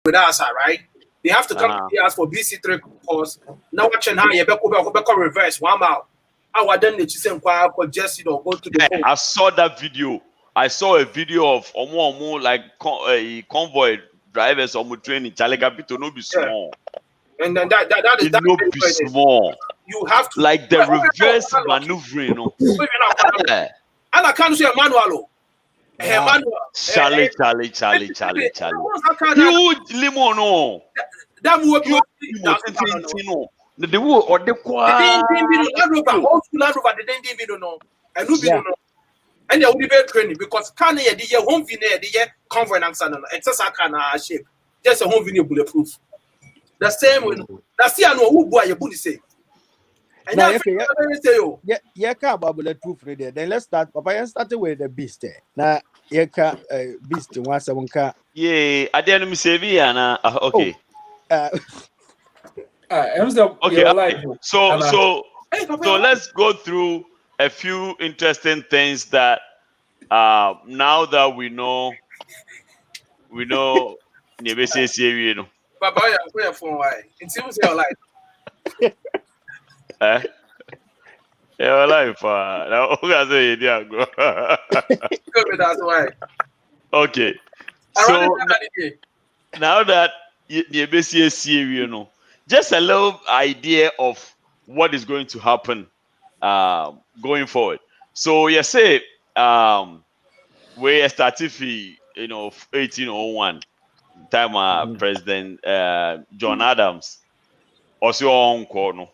with us, right? They have to come to us for BC3 course. Now watching how you back reverse 1 mile. I then the chisel just go to the phone. I saw that video. I saw a video of Omo like convoy drivers training. Chalegapito no be small. And then that is no be small. You have to like the reverse maneuvering. No. And I can't say a manual. Charlie. Huge limo no. That would be no. The wood or the Land Rover, old school Land Rover, they didn't even know. And no video no. And they will be very training because can they the home video the convoy and answer excess can shape. Just a home video bulletproof. The same way. That's the no who boy you put say. And now, yeah, about bulletproof radio. Then let's start. Papa, start with the beast. Now, yeah, beast one seven car. Yeah, I didn't miss okay. Okay. So let's go through a few interesting things that now that we know Nebese Papa, you're for why? It seems your life. Your life. Now, that's why. Okay. So now that Nebese just a little idea of what is going to happen going forward. So you say we started 1801 time President John Adams also on corner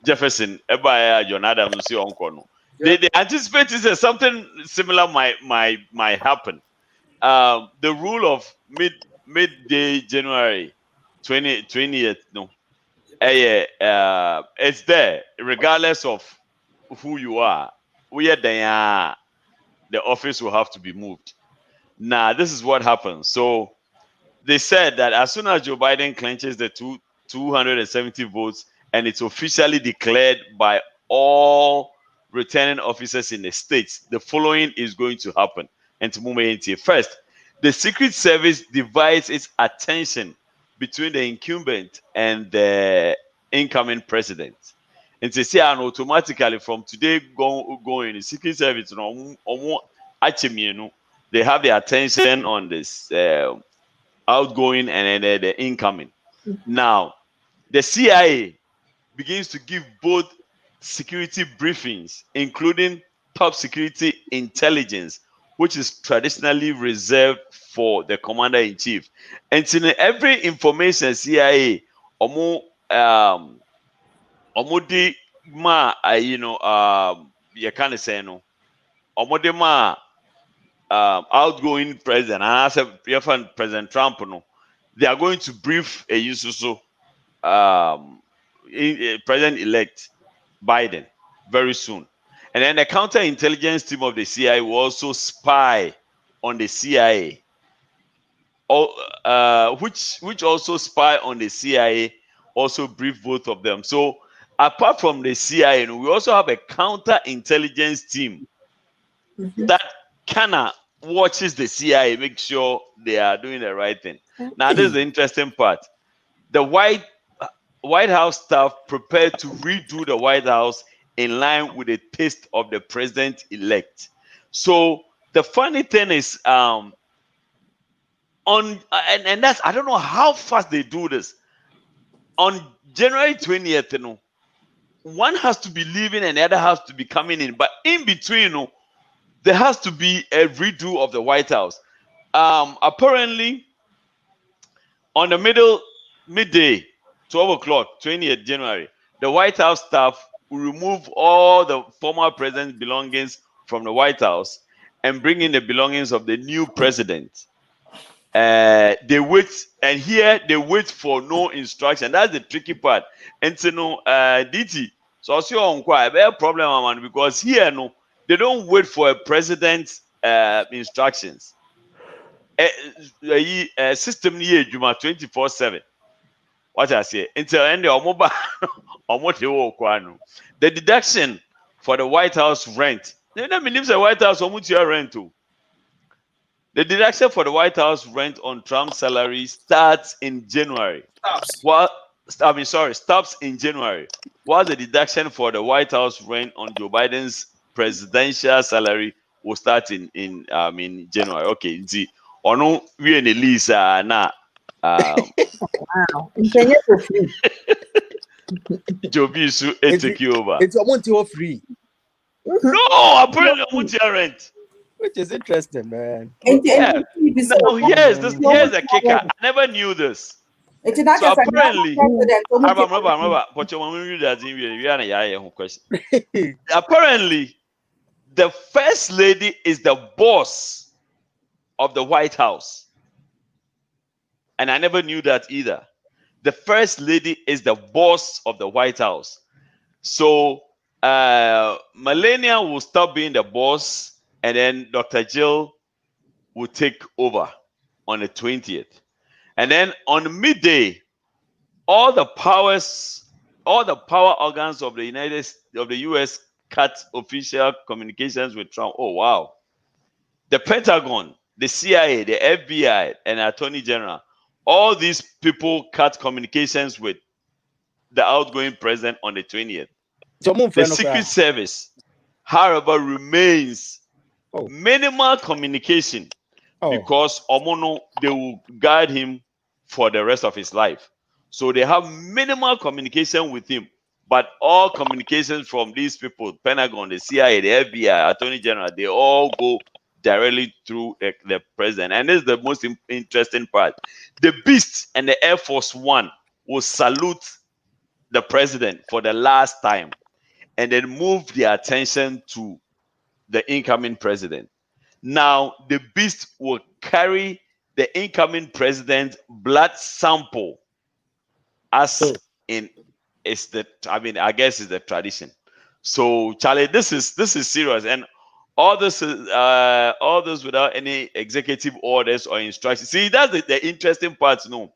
Jefferson John Adams on corner. They anticipate that something similar might happen. The rule of midday January 20th, no. It's there, regardless of who you are. The office will have to be moved. Now, this is what happens. So, they said that as soon as Joe Biden clinches the 270 votes and it's officially declared by all returning officers in the states, the following is going to happen. And to move into first, the Secret Service divides its attention between the incumbent and the incoming president. And they say automatically from today going, the Secret Service, they have their attention on this outgoing and the incoming. Now, the CIA begins to give both security briefings, including top security intelligence, which is traditionally reserved for the commander-in-chief. And in every information CIA, di ma you can say no, di ma outgoing president, and I said President Trump, no, they are going to brief a President-elect Biden very soon. And then the counterintelligence team of the CIA will also spy on the CIA, which also spy on the CIA, also brief both of them. So apart from the CIA, we also have a counterintelligence team that kind of watches the CIA, make sure they are doing the right thing. Now, this is the interesting part. The White House staff prepared to redo the White House in line with the taste of the president-elect. So the funny thing is, and that's, I don't know how fast they do this. On January 20th, one has to be leaving and the other has to be coming in. But in between, there has to be a redo of the White House. Apparently, on the midday, 12 o'clock, 20th January, the White House staff will remove all the former president's belongings from the White House and bring in the belongings of the new president. They wait, and here they wait for no instruction. That's the tricky part. And so, DT, so also on quite a problem, man, because here, they don't wait for a president's instructions. System here, Juma 24/7. What I say, until end the deduction for the White House rent. They don't believe the White House rent too. The deduction for the White House rent on Trump's salary starts in January. Stops in January. While the deduction for the White House rent on Joe Biden's presidential salary will start in January. Okay, see, ono we in Elise na Wow. Intenye for free. Joe Bisu take you over. It's almost free. No, apparently I want your rent. Which is interesting, man. Yeah. Now here's a kicker. I never knew this. So apparently, apparently, the first lady is the boss of the White House. And I never knew that either. The first lady is the boss of the White House. So Melania will stop being the boss, and then Dr. Jill will take over on the 20th. And then on midday, all the power organs of the US cut official communications with Trump. Oh wow. The Pentagon, the CIA, the FBI, and Attorney General, all these people cut communications with the outgoing president on the 20th. The Secret Service, however, remains minimal communication because Omono, they will guide him for the rest of his life. So they have minimal communication with him, but all communications from these people, Pentagon, the CIA, the FBI, Attorney General, they all go directly through the president. And this is the most interesting part. The Beast and the Air Force One will salute the president for the last time and then move their attention to the incoming president. Now, the Beast will carry the incoming president's blood sample as in I guess it's the tradition. So, Charlie, this is serious, and all this without any executive orders or instructions. See, that's the interesting part. No,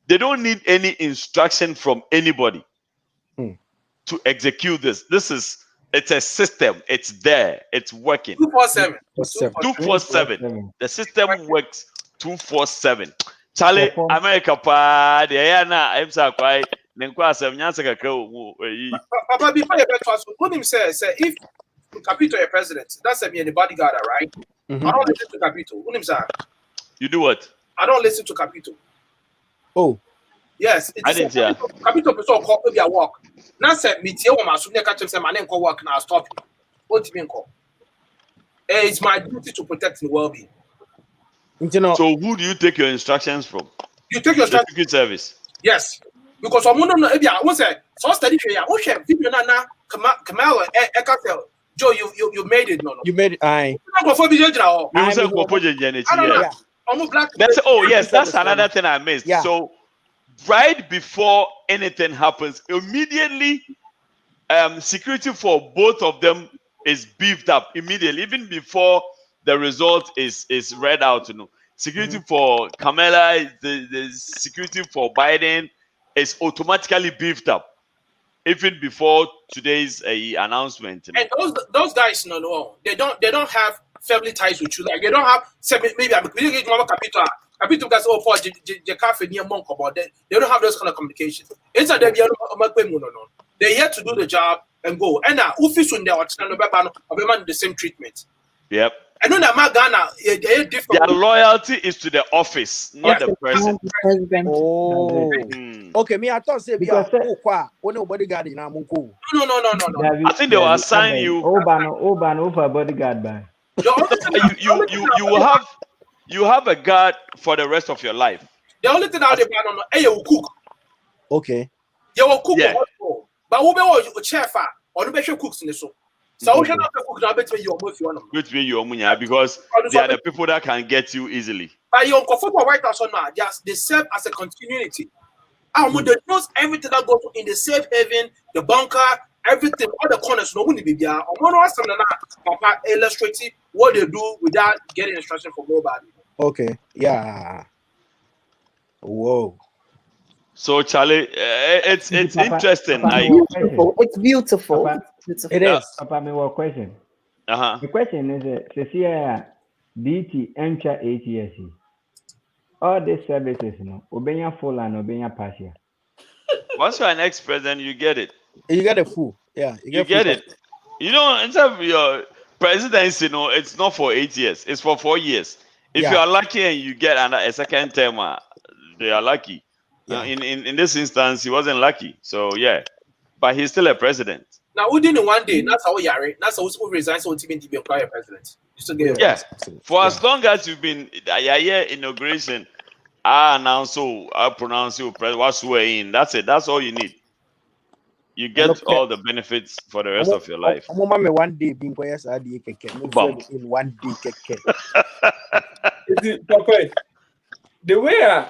they don't need any instruction from anybody to execute this. It's a system. It's there. It's working. 247. 247. The system works 247. Charlie, America pa the na I'm sorry. Papa, before you get to us, what him say if Capito is president, that's me and the bodyguard, right? I don't listen to Capito. What him say? You do what? I don't listen to Capito. Oh. Yes, I didn't hear. Capito person call maybe I walk. Now say me tie wo maso ne catch him say my name call work now stop. What do you mean call? It's my duty to protect the well-being. So who do you take your instructions from? You take your the Secret Service. Yes. Because I'm no maybe I was say so study here. What share video na Kamala Ekatel. Joe, you made it no. You made it. I go for video now. That's that's another thing I missed. Yeah. So right before anything happens, immediately security for both of them is beefed up immediately, even before the result is read out. Security for Kamala, the security for Biden is automatically beefed up, even before today's announcement. And those guys, no, they don't have family ties with you. Like they don't have maybe I'm going to Capito. Capito guys for the cafe near Monk about that. They don't have those kind of communication. It's a they're here to do the job and go. And now office when they are the same treatment. Yep. I know that my Ghana, they're different. Their loyalty is to the office, not the person. Oh. Okay, me I thought say nobody got it now. No. I think they will assign you. Over bodyguard by. You have a guard for the rest of your life. The only thing out there you cook. Okay. You will cook, but we be chef or be cooks in the soup. So we cannot cook now between you almost one. Between you because they are the people that can get you easily. But your comfortable White House now, they serve as a continuity. And with the knows everything that goes in the safe haven, the bunker, everything, all the corners, no one will be there. I'm going to ask them Papa illustrating what they do without getting instruction from nobody. Okay. Yeah. Whoa. So Charlie, it's interesting. It's beautiful. It is. Papa, me one question. The question is, DT enter 8 years. All these services, obenya full and obenya partial. Once you're an ex-president, you get it. You get a full. Yeah, You full get it. In terms of your presidency, it's not for 8 years. It's for 4 years. If you are lucky and you get a second term, they are lucky. Yeah. In this instance, he wasn't lucky. So yeah, but he's still a president. Now, within one day, that's how we are. That's how we resign so to be a president. For as long as you've been a inauguration, I announce I pronounce you what's in. That's it. That's all you need. You get all the benefits for the rest of your life. One day being in one day. Papa, the way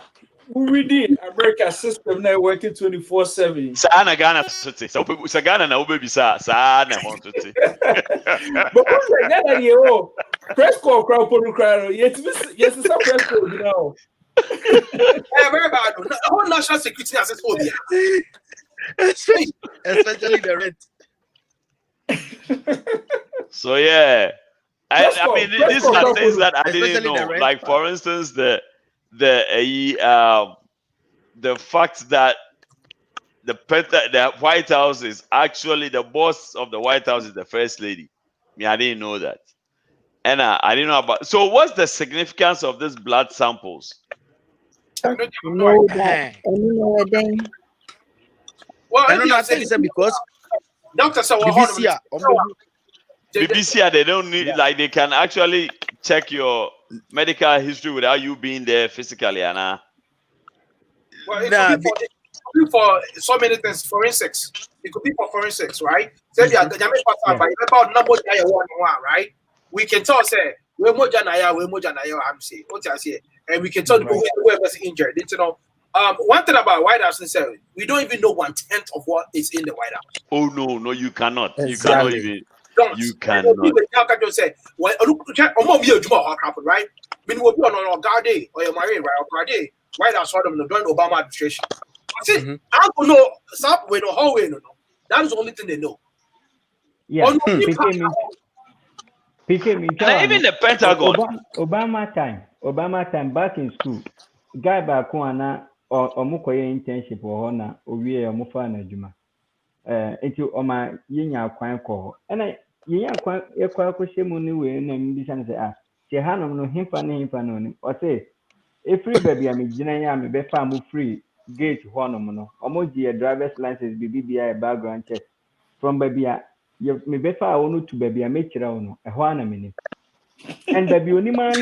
we did America system now working 24/7. Sana Ghana City. So Ghana na baby Sana want to see. But what's that you press call crowd for the crowd? Yes, it's some press call now. Very bad. Whole national security has its phobia. Especially the rent. So yeah. I mean, these are things that I didn't know. Like for instance, the fact that the White House is actually the boss of the White House is the first lady. I didn't know that, and I didn't know about. So, what's the significance of these blood samples? Know that. Well, I don't know. I think it's because Doctor said, BBC, they don't need they can actually check your medical history without you being there physically, Anna. Well, it could be for so many things. Forensics. It could be for forensics, right? Right? We can tell, say, we're more I'm saying, what I say, and we can tell whoever's injured. One thing about White House is we don't even know 1/10 of what is in the White House. Oh no, you cannot. Exactly. You cannot even. You cannot. Say, well, look, right? Mean will be on guard day or your marine, right? Or guard day. White House saw them during the Obama administration. I said, I don't know. Stop with the hallway. No. That is the only thing they know. Yeah. Even the Pentagon. Obama time back in school. Guy back one omukoye internship or na owie omufa na adwuma. Enti oma yenya kwan ko. Ena yenya kwan ekwa kwhye mu ni we na mbisa ne say che hanom no himfa no ni. O say every baby am gina ya me be fa mu free gate honom no. Omo gi driver's license BBI background check. From baby me be fa wonu to baby am kira wono. Ehwa na me ni. And baby oni man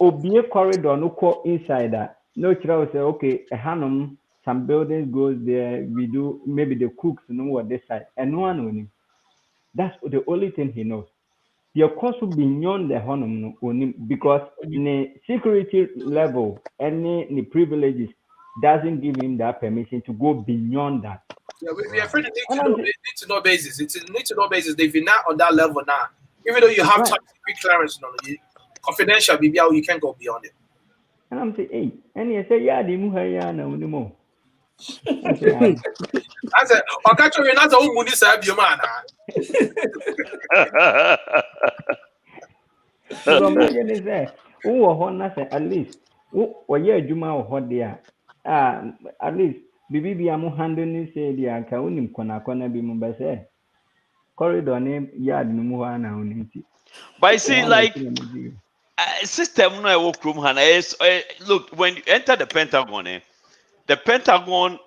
obie corridor no ko inside no kira say okay hanom some buildings goes there, we do maybe the cooks know what this side, and no one knows. That's the only thing he knows. The course will be beyond the honor because the security level and the privileges doesn't give him that permission to go beyond that. Yeah, we're afraid need to know basis. It's a need to know basis. If you're not on that level now, even though you have top secret clearance, confidential, you can't go beyond it. And I'm saying, hey, and he say, yeah, the muhaya no more. I said, I'll catch you another woman. This have your man. So, I'm say, oh, at least, oh, yeah, Juma or hot there. At least, Bibi, I'm handling say, the Kaunim Kona be Mumbase. Corridor name, yard, Muhana on it. But I see, like, system no work room, look, when you enter the Pentagon, the Pentagon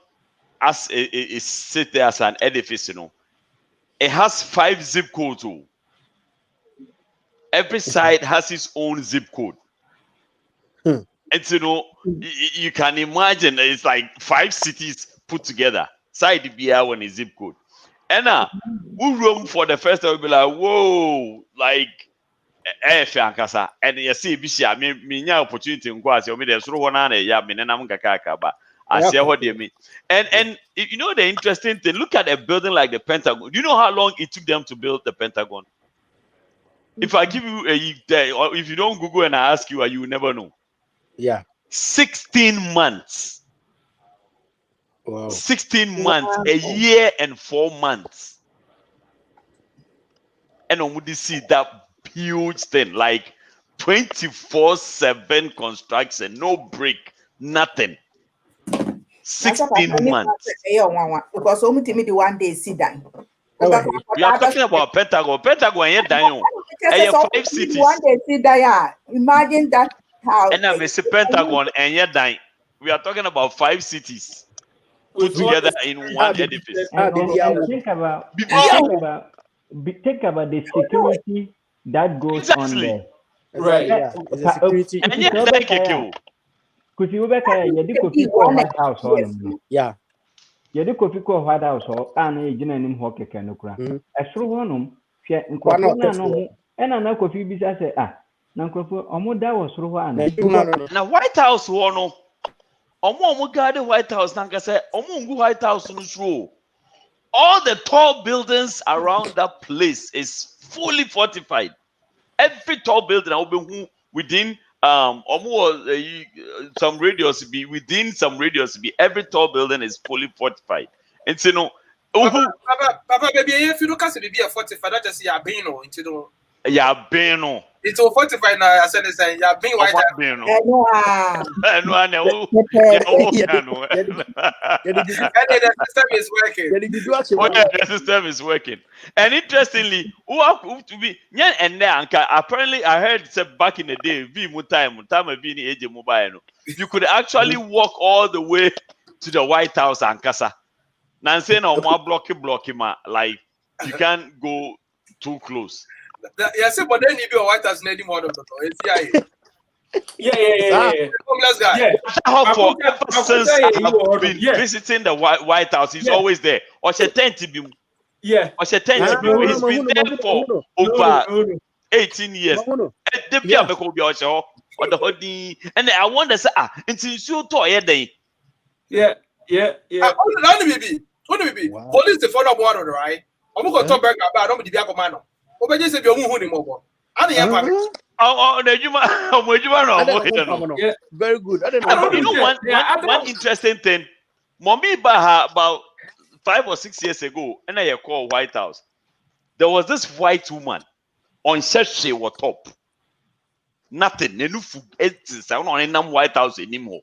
as is sit there as an edifice, it has 5 zip codes. Every side has its own zip code. And you can imagine it's like 5 cities put together. Side BR one is zip code. And we room for the first time will be like, whoa, like and you see Bishia, me opportunity in Kwasi, or me there's one on a yam and I'm Kakaba. I see what they mean. And you know the interesting thing, look at a building like the Pentagon. Do you know how long it took them to build the Pentagon? If I give you or if you don't Google and I ask you, you will never know. Yeah. 16 months. Wow. 16 months, a year and 4 months. And on would you see that huge thing, like 24/7 construction, no break, nothing. 16 months. Because so many the one day see that. We are talking about Pentagon. Pentagon, yeah, Daniel. 5 cities. One day see that. Imagine that how. And I say Pentagon and yeah, dying. We are talking about 5 cities put together in one edifice. And think about the security that goes on there. Right. Yeah. It's a security. And yeah, thank you. Because you back you did coffee for White House on. Yeah. You did coffee for White House or an agent and hockey can okra. A true one, and another coffee business say, Nanko, Omoda was through one. Now, White House, one, Omo guard White House, Nanka say, Omungu White House on the show. All the tall buildings around that place is fully fortified. Every tall building will be within some radius be within some radius be every tall building is fully fortified. And so no, Papa, baby, if you look at it, be a fortified. That just yeah, Beno, into the yeah, Beno. It's all fortified now. I said it's yeah, being white. Beno. And the system is working. The system is working. And interestingly, who to be yeah, and apparently I heard back in the day, you could actually walk all the way to the White House and Casa. Nancy no more blocky like you can't go too close. Yes, but then you be a White House lady model. Yeah. Homeless guy. Yeah. Since I've been visiting the White House, he's always there. Or she tent to be. Yeah. Or she tent to be. He's been there for over 18 years. And I wonder, until you told me. Yeah. Only be. Police the follow one, right? I'm going to talk about I don't be the Biakomano. Obeje se bi ohun ni mo bo. Ani ya pa me. Very good. You know one interesting thing. Mommy about 5 or 6 years ago, and I called White House. There was this white woman on Churchill or top. Nothing. On White House anymore.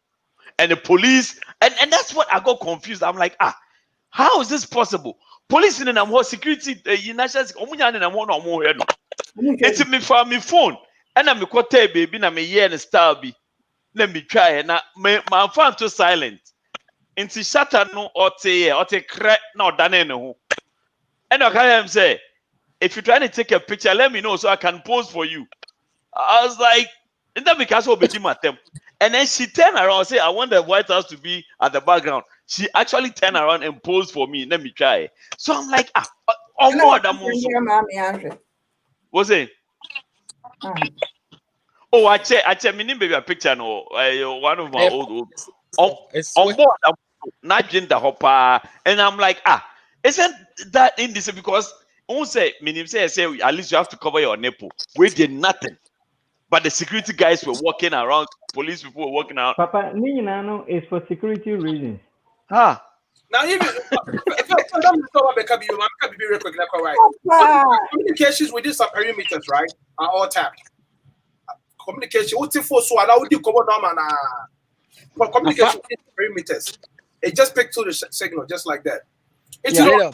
And the police, and that's what I got confused. I'm like, how is this possible? Police in the security, national security, it's me for my phone. And I'm a baby, and I'm a year and star be. Let me try and my phone too silent. Into shatter no or te crack no done no. And I can say, if you're trying to take a picture, let me know so I can pose for you. I was like, and that because of them. And then she turned around and said, I want the White House to be at the background. She actually turned around and posed for me. Let me try. So I'm like, more than what's it? Oh, I check. Me baby a picture no. One of my old. On board, not gender hopper, and I'm like, isn't that in this because? Say at least you have to cover your nipple. We did nothing. But the security guys were walking around, police people were walking around. Papa, Ninano is for security reasons. Now, even communications within some perimeters, right, are all tapped. Communication, what's it for? So allow you to cover them and communication within perimeters. It just picked to the signal, just like that. It's again,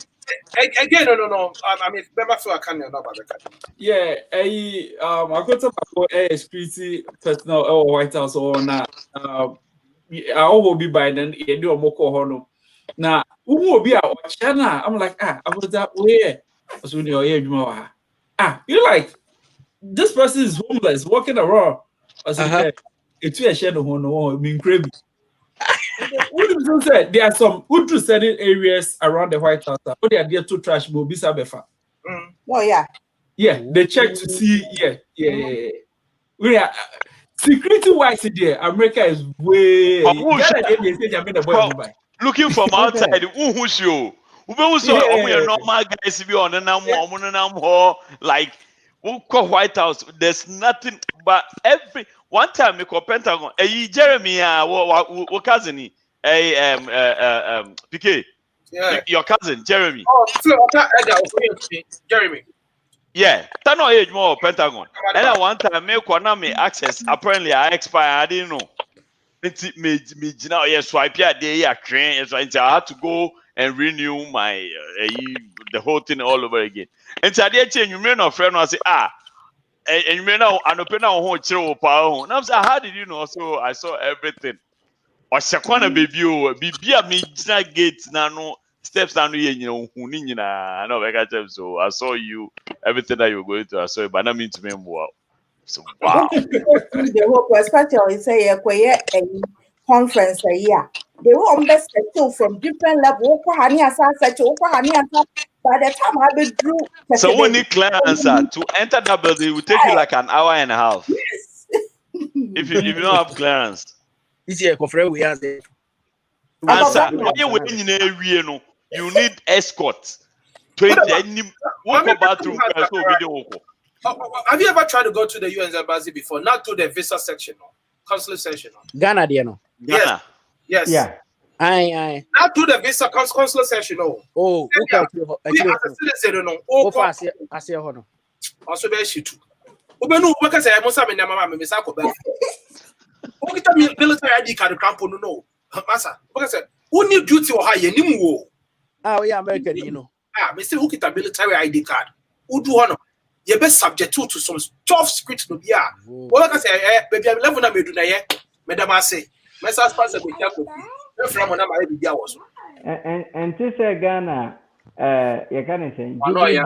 no. I mean, never feel I can't know about that. Yeah, I got a security personnel or White House or now. I will be by then. You do a moko hono. Now, who will be our channel? I'm like, I was that way. You're like, this person is homeless, walking around. I said, it's a shadow hono, mean crazy. There are some certain areas around the White House. But they are there to trash Bobisa Befa. Oh yeah. Yeah, they check to see. Yeah. We are security wise there. America is way. Looking from outside, who's you? Normal guys be on like White House. There's nothing but every. One time, we call Pentagon. Jeremy, what cousin? PK. Yeah. Your cousin, Jeremy. Oh, Jeremy. Yeah, Tano age more Pentagon. And at one time, me Konami access apparently I expired. I didn't know. It's me now. Yes, swipe yeah, they are train. So I had to go and renew my the whole thing all over again. And so I did change. You may not friend. I say and you may know. I open our whole chill power. And I'm saying, how did you know? So I saw everything. Or Shakwana baby, baby, me gate no steps down here. I know I got them. So I saw you everything that you were going to. I saw it, but I mean to me wow. So wow. The whole perspective is say a conference a year. They will almost settle from different levels. By the time I be through, So when you clearance to enter that building, it will take you like an hour and a half. yes. If you don't have clearance. This year, we have About You need escort. 20 any walk bathroom first. Have you ever tried to go to the US embassy before? Not to the visa section, no? Consulate section. No? Ghana, dear, no. Yes. Yes. Yeah. Aye. Not to the visa consulate section, no. Oh, okay. We as a citizen, no. Oh, I see a honor. Also, there she too. Ubenu, what can say? I must have been a mama, Miss Ako. What can you military ID card? No. Massa, what can say? Who need duty or high? You oh, yeah, American, you know. Mr. Who get a military ID card? Who do honor? You best subject to some tough script to be. What can say? Baby, I'm level na meduna ye. Madam, I say, Messa sponsor be careful. From one of my idea was. And to say Ghana, you can say Jubilee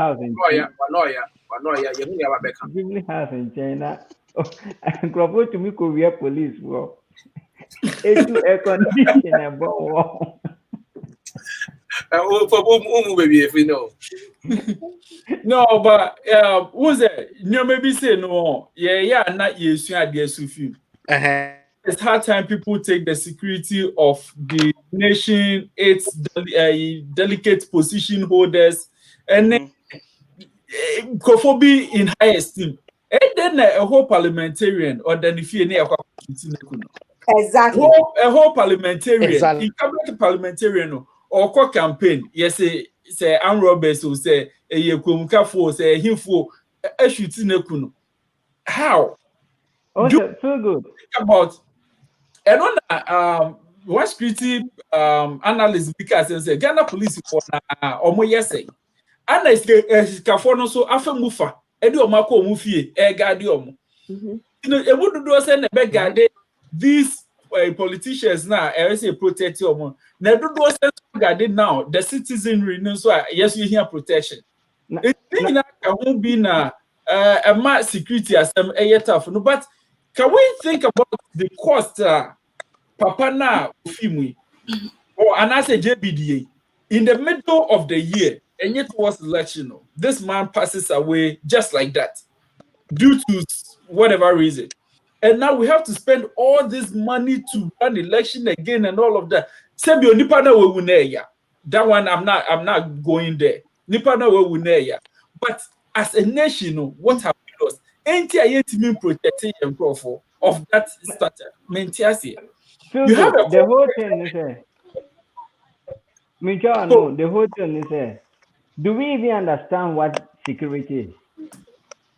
House in China. Crop to me, Korea police. Well, it's to air conditioner. Baby, if we know. No, but who's it? You maybe say no. Yeah, not yes, you are Sufi. It's hard time people take the security of the nation, its delicate position holders, and then Kofobi in high esteem. And then a whole parliamentarian, or then if you exactly a whole parliamentarian, incumbent parliamentarian or co campaign, yes, say armed robbers who say a Yekumka say him for a shooting. How? Oh, so good. Think about and on one security analyst because say Ghana police for omo yese ana iskafo no so afa mufa e de omo akọ omo fie e guard omo you know e would do say na be guard these politicians now e say protect omo na do say guard now the citizenry no so yes you hear protection it thing na can be na a mass security asem e tough no but can we think about the cost Papa na Fimui or Anase JBDA in the middle of the year and yet was election? This man passes away just like that due to whatever reason. And now we have to spend all this money to run election again and all of that. Sebio Nipana we wuneya. That one I'm not going there. Nipana we wuneya. But as a nation, what have we lost? Ain't yet mean protecting and profile of that starter. Mentiasi. You have the whole thing is the whole thing is do we even understand what security is?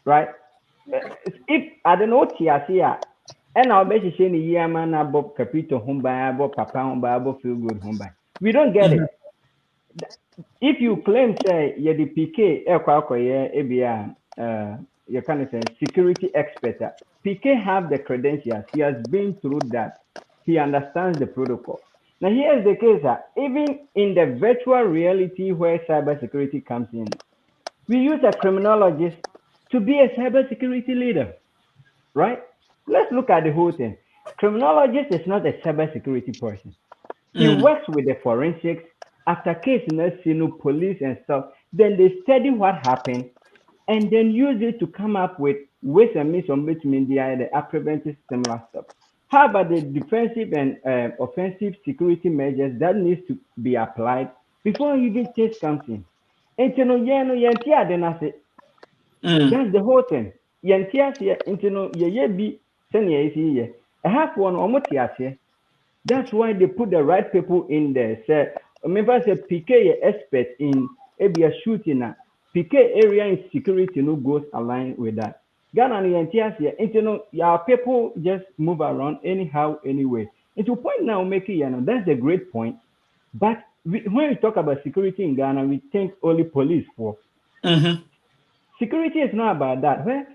Right? If I don't know here, and I'll bet you say the year man about Capito Humba, about Papa Humba, about Feel Good Humba. We don't get it. If you claim say you're the PK you can say security expert. PK have the credentials. He has been through that. He understands the protocol. Now here's the case. Even in the virtual reality where cybersecurity comes in, we use a criminologist to be a cybersecurity leader, right? Let's look at the whole thing. Criminologist is not a cybersecurity person. He works with the forensics. After case, police and stuff, then they study what happened and then use it to come up with ways and means on between the preventive similar stuff. How about the defensive and offensive security measures that needs to be applied before even case comes in? And that's the whole thing. That's why they put the right people in there. Say, remember, say PK expert in a shooting. PK area insecurity no goes aligned with that. Ghana and your people just move around anyhow, anyway. And to point now, making that's a great point. But when we talk about security in Ghana, we think only police for. Security is not about that. Where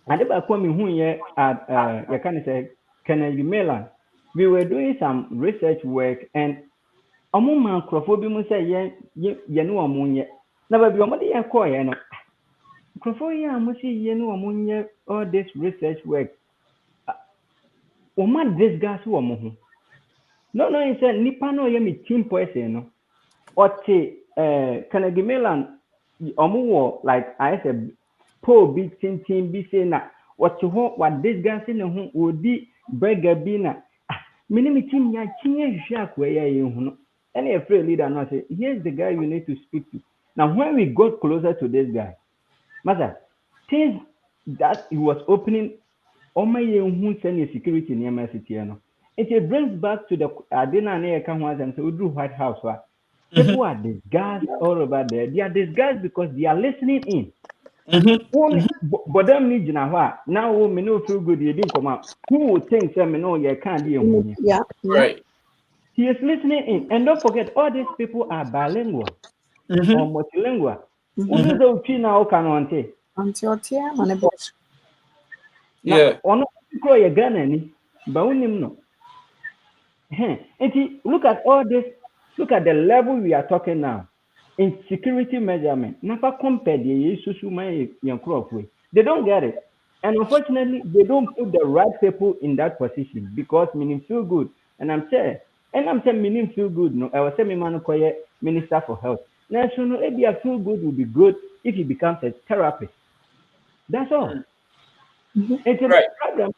I never come here at you can say Kennedy Mellon. We were doing some research work and among microphobia say you know among ye. Never be among the call you know. Microphobia must see you know among all this research work. Oma this gas who among no it's a nippano yemi team person no. Ote Kennedy Mellon omuwo like I said Paul be tin be say na what this guy say no would be burger be na minimum team ya chinye hwak we ya hu any afraid leader no say here's the guy you need to speak to. Now when we got closer to this guy mother things that he was opening on my hu send security near my city no it brings back to the adena na can was and so do White House wa people are disguised all over there. They are disguised because they are listening in. But them need now me no feel good. You didn't come out. Who would think that me no you can't be yeah, right. He is listening in, and don't forget all these people are bilingual or multilingual. Who do the China can on say? Yeah. On a Ghana ni, but unim no. And look at all this. Look at the level we are talking now in security measurement. Never compare the issues. They don't get it. And unfortunately, they don't put the right people in that position because meaning feel good. And I'm saying meaning feel good. No, I was saying Minister for Health. National maybe feel good would be good if he becomes a therapist. That's all. It's a problem.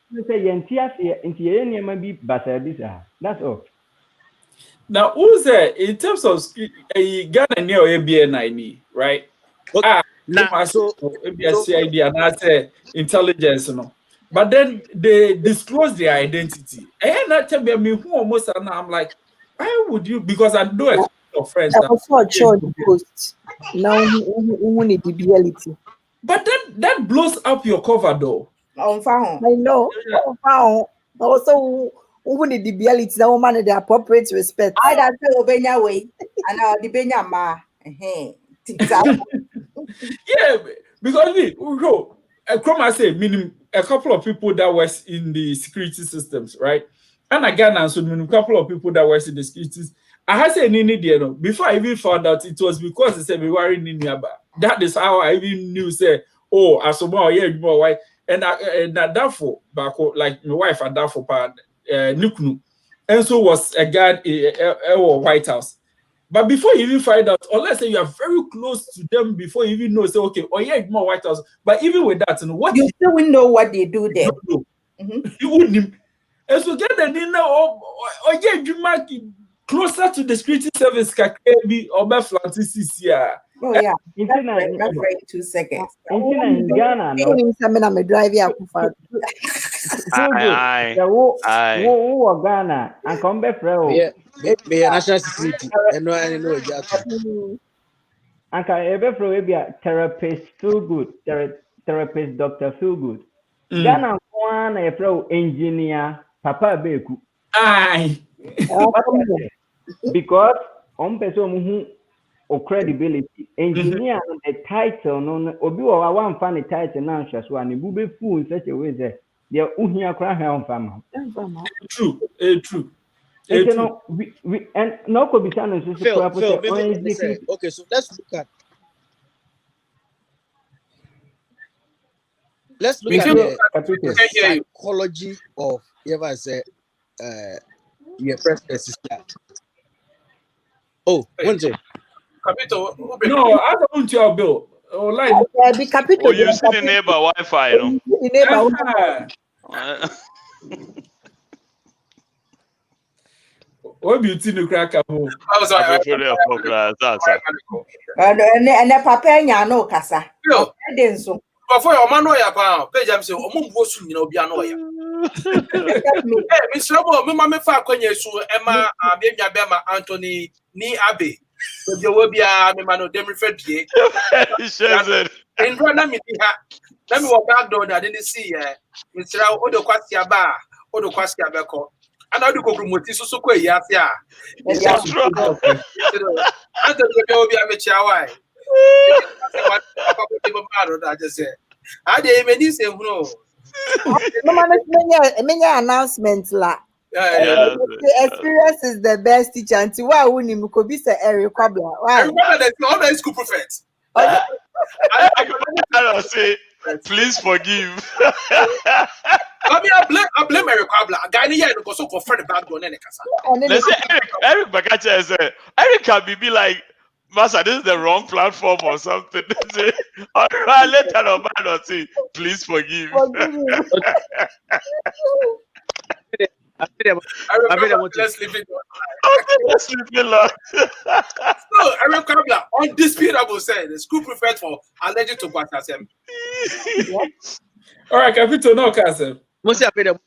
That's all. Now, who's there in terms of Ghana near ABNI, right? Now, so ABCID and I say intelligence, no. But then they disclose their identity. And not tell me who almost and I'm like, why would you? Because I do expect your friends. Now, who need the reality? But that blows up your cover, though. I know. Also, who need the reality? That woman the appropriate respect. I don't say Obenya way, and the Benya ma. Yeah, because I say, meaning a couple of people that was in the security systems, right? And again, so a couple of people that was in the securities. I had said before I even found out it was because they said we were in Niaba. That is how I even knew. Say, oh, as more white, and therefore, like my wife and therefore, Nuknu, and so was a guy or White House. But before you even find out, unless you are very close to them, before you even know, say, okay, oh yeah, more White House. But even with that, what you still will know what they do there. You wouldn't. And so get the dinner or yeah, you might closer to the security service Kakebi or Francis here. Oh yeah, that's right. 2 seconds. In Ghana, I'm driving up. Who Ghana and come back from national security. And no, I know exactly. And can ever from be a therapist feel good, therapist doctor feel good. Ghana one a pro engineer Papa Beku. Aye. Because on person who or credibility engineer the title no obi wa one funny title now so and bu be full in such a way that they uhia kra ha on fama. True. You know, we and no could be channel so okay, so let's look at the psychology of ever say your president sister. Oh, one day. No, I don't your bill. Oh, like you see the neighbor Wi-Fi, no? What beauty no crack up? I was like, and the papa no kasa. No. So before your man know ya pa, page am say omo mbuo su nyina obi ano ya. Mr. Bo, me fa akwenye su Emma Abia Bema Anthony ni Abe. there will be a man of them referred to. And run me, let me walk back door. I didn't see Mr. Odo Quasia Bar, Odo Quasia Beco. And I do go from Motiso Soko, yes, yeah. I thought there will be a Michawai. I just said, I didn't even say no. Many announcements la. Experience is the best teacher. Until why wouldn't you could be say Eric Kwabla? Why? Remember that all the school prefects. I say, please forgive. I blame Eric Kwabla. A guy here who so confront the back door. Let's say Eric Bakacha said, Eric can be like, Master, this is the wrong platform or something. All right, let her man or say, please forgive. Let's leave it. Let's leave it alone. So, Eric Kwabla, undisputable say the school prefect for allergic to Guatasem. All right, Capito, no, Castle. Most of them.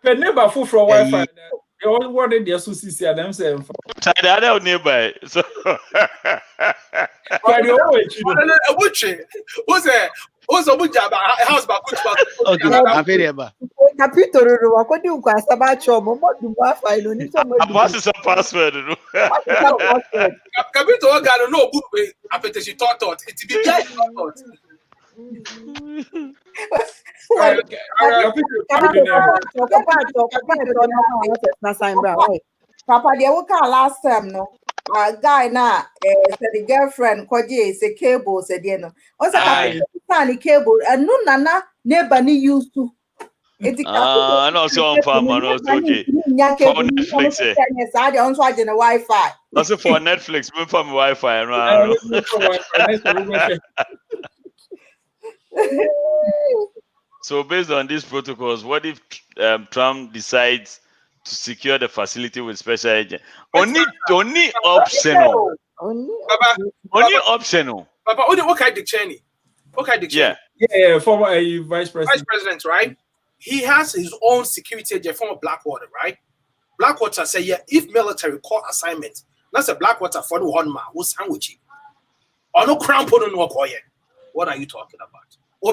Neighbor full from Wi-Fi. You all wanted the association and them saying. I don't nearby. So, what's a good job? House back. Okay, I'm very able. Capito, what do you guys about your mom? What do you find on it? what is a password? Capito got no good way after she thought it be just thought. Papa, they woke up last time, no. A guy now said the girlfriend Koji is a cable, said you know. Also, a cable, and no nana neighbor ni used to. And also on farm, and also okay. For Netflix, I don't watch the Wi-Fi. Also for Netflix, move from Wi-Fi. So based on these protocols, what if Trump decides to secure the facility with special agent? Only optional. Only optional. Papa, what kind of Cheney? Yeah, former vice president. Vice president, right? He has his own security agent, former Blackwater, right? Blackwater say, yeah, if military call assignment, that's a Blackwater for the one man who's sandwich. Or no crown put on no call. What are you talking about? Why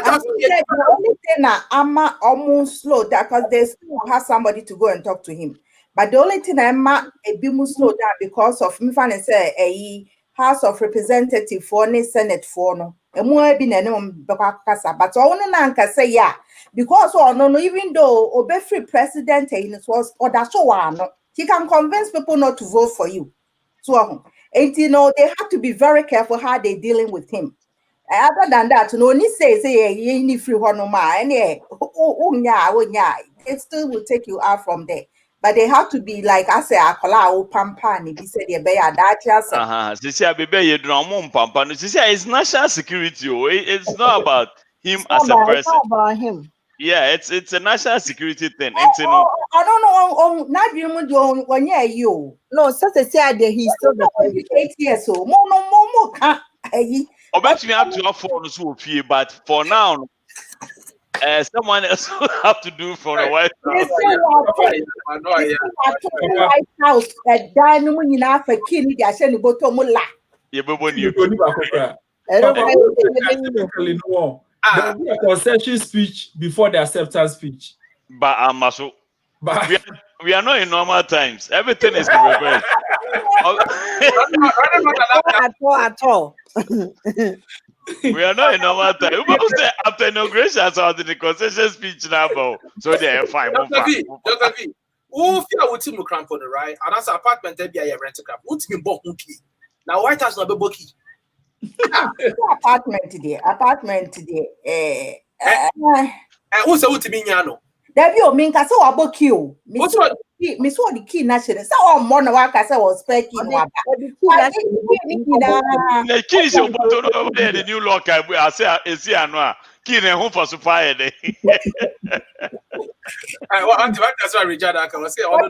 does the only thing that Amma almost slow that because they still have somebody to go and talk to him. But the only thing Amma a bit more slow down because of me fan say a House of Representative for the Senate for no. And more been any but only nanka say yeah. Because no, even though Obe free president was or that's so one, he can convince people not to vote for you. So and you know they have to be very careful how they're dealing with him. Other than that, no ni say you need free honoma and it still will take you out from there. But they have to be like I say, Akola Pampani. He said, it's national security. It's not about him as a person. It's not about him. Yeah, it's a national security thing. I don't know. Not you when you. No, such a say he's still the 8 years old. More can't. I bet me have to have phone, but for now, someone else will have to do for the White House. White House that dining when you have a kid, they are sending Botomola. The concession speech before the acceptance speech. But we are not in normal times. Everything is reversed. At all. We are not in normal time. After inauguration, so the concession speech now, so they are fine. Dr. V, who fear with him crampon, right? And that's apartment there be a rent crap. What's been bought key? Now White House not be bookie. Apartment today. Who's a to be nyano? There be mean case wa book you. Miss what the key national. So on one waka say was spare key. The key is your button over there. The new lock I say is here now. Key na home for supply there. That's why Richard I can say all the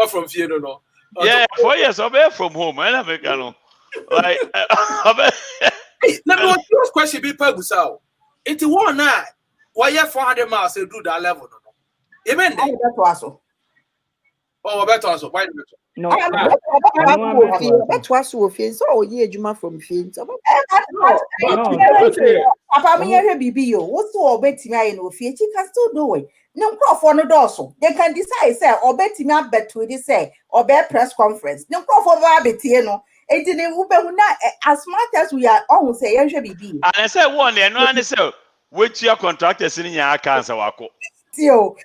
from Fiero no. Yeah, 4 years away from home. I never can. Like let me ask question be Pagusao. It's one now. why 400 miles to do that level? No. Even I bet was so. Oh, better also. Why? No, That was so fear. So ye juma from fear. Papa, me here be what's so betting I know fear? She can still do it. No crop for no dorsal. They can decide, say, or betting me bet to this say, or bear press conference. No crop for rabbit, you know. It didn't as much as we are on say, I should be. And I said one day, no one said, which your contractors in your cancer wako. Still,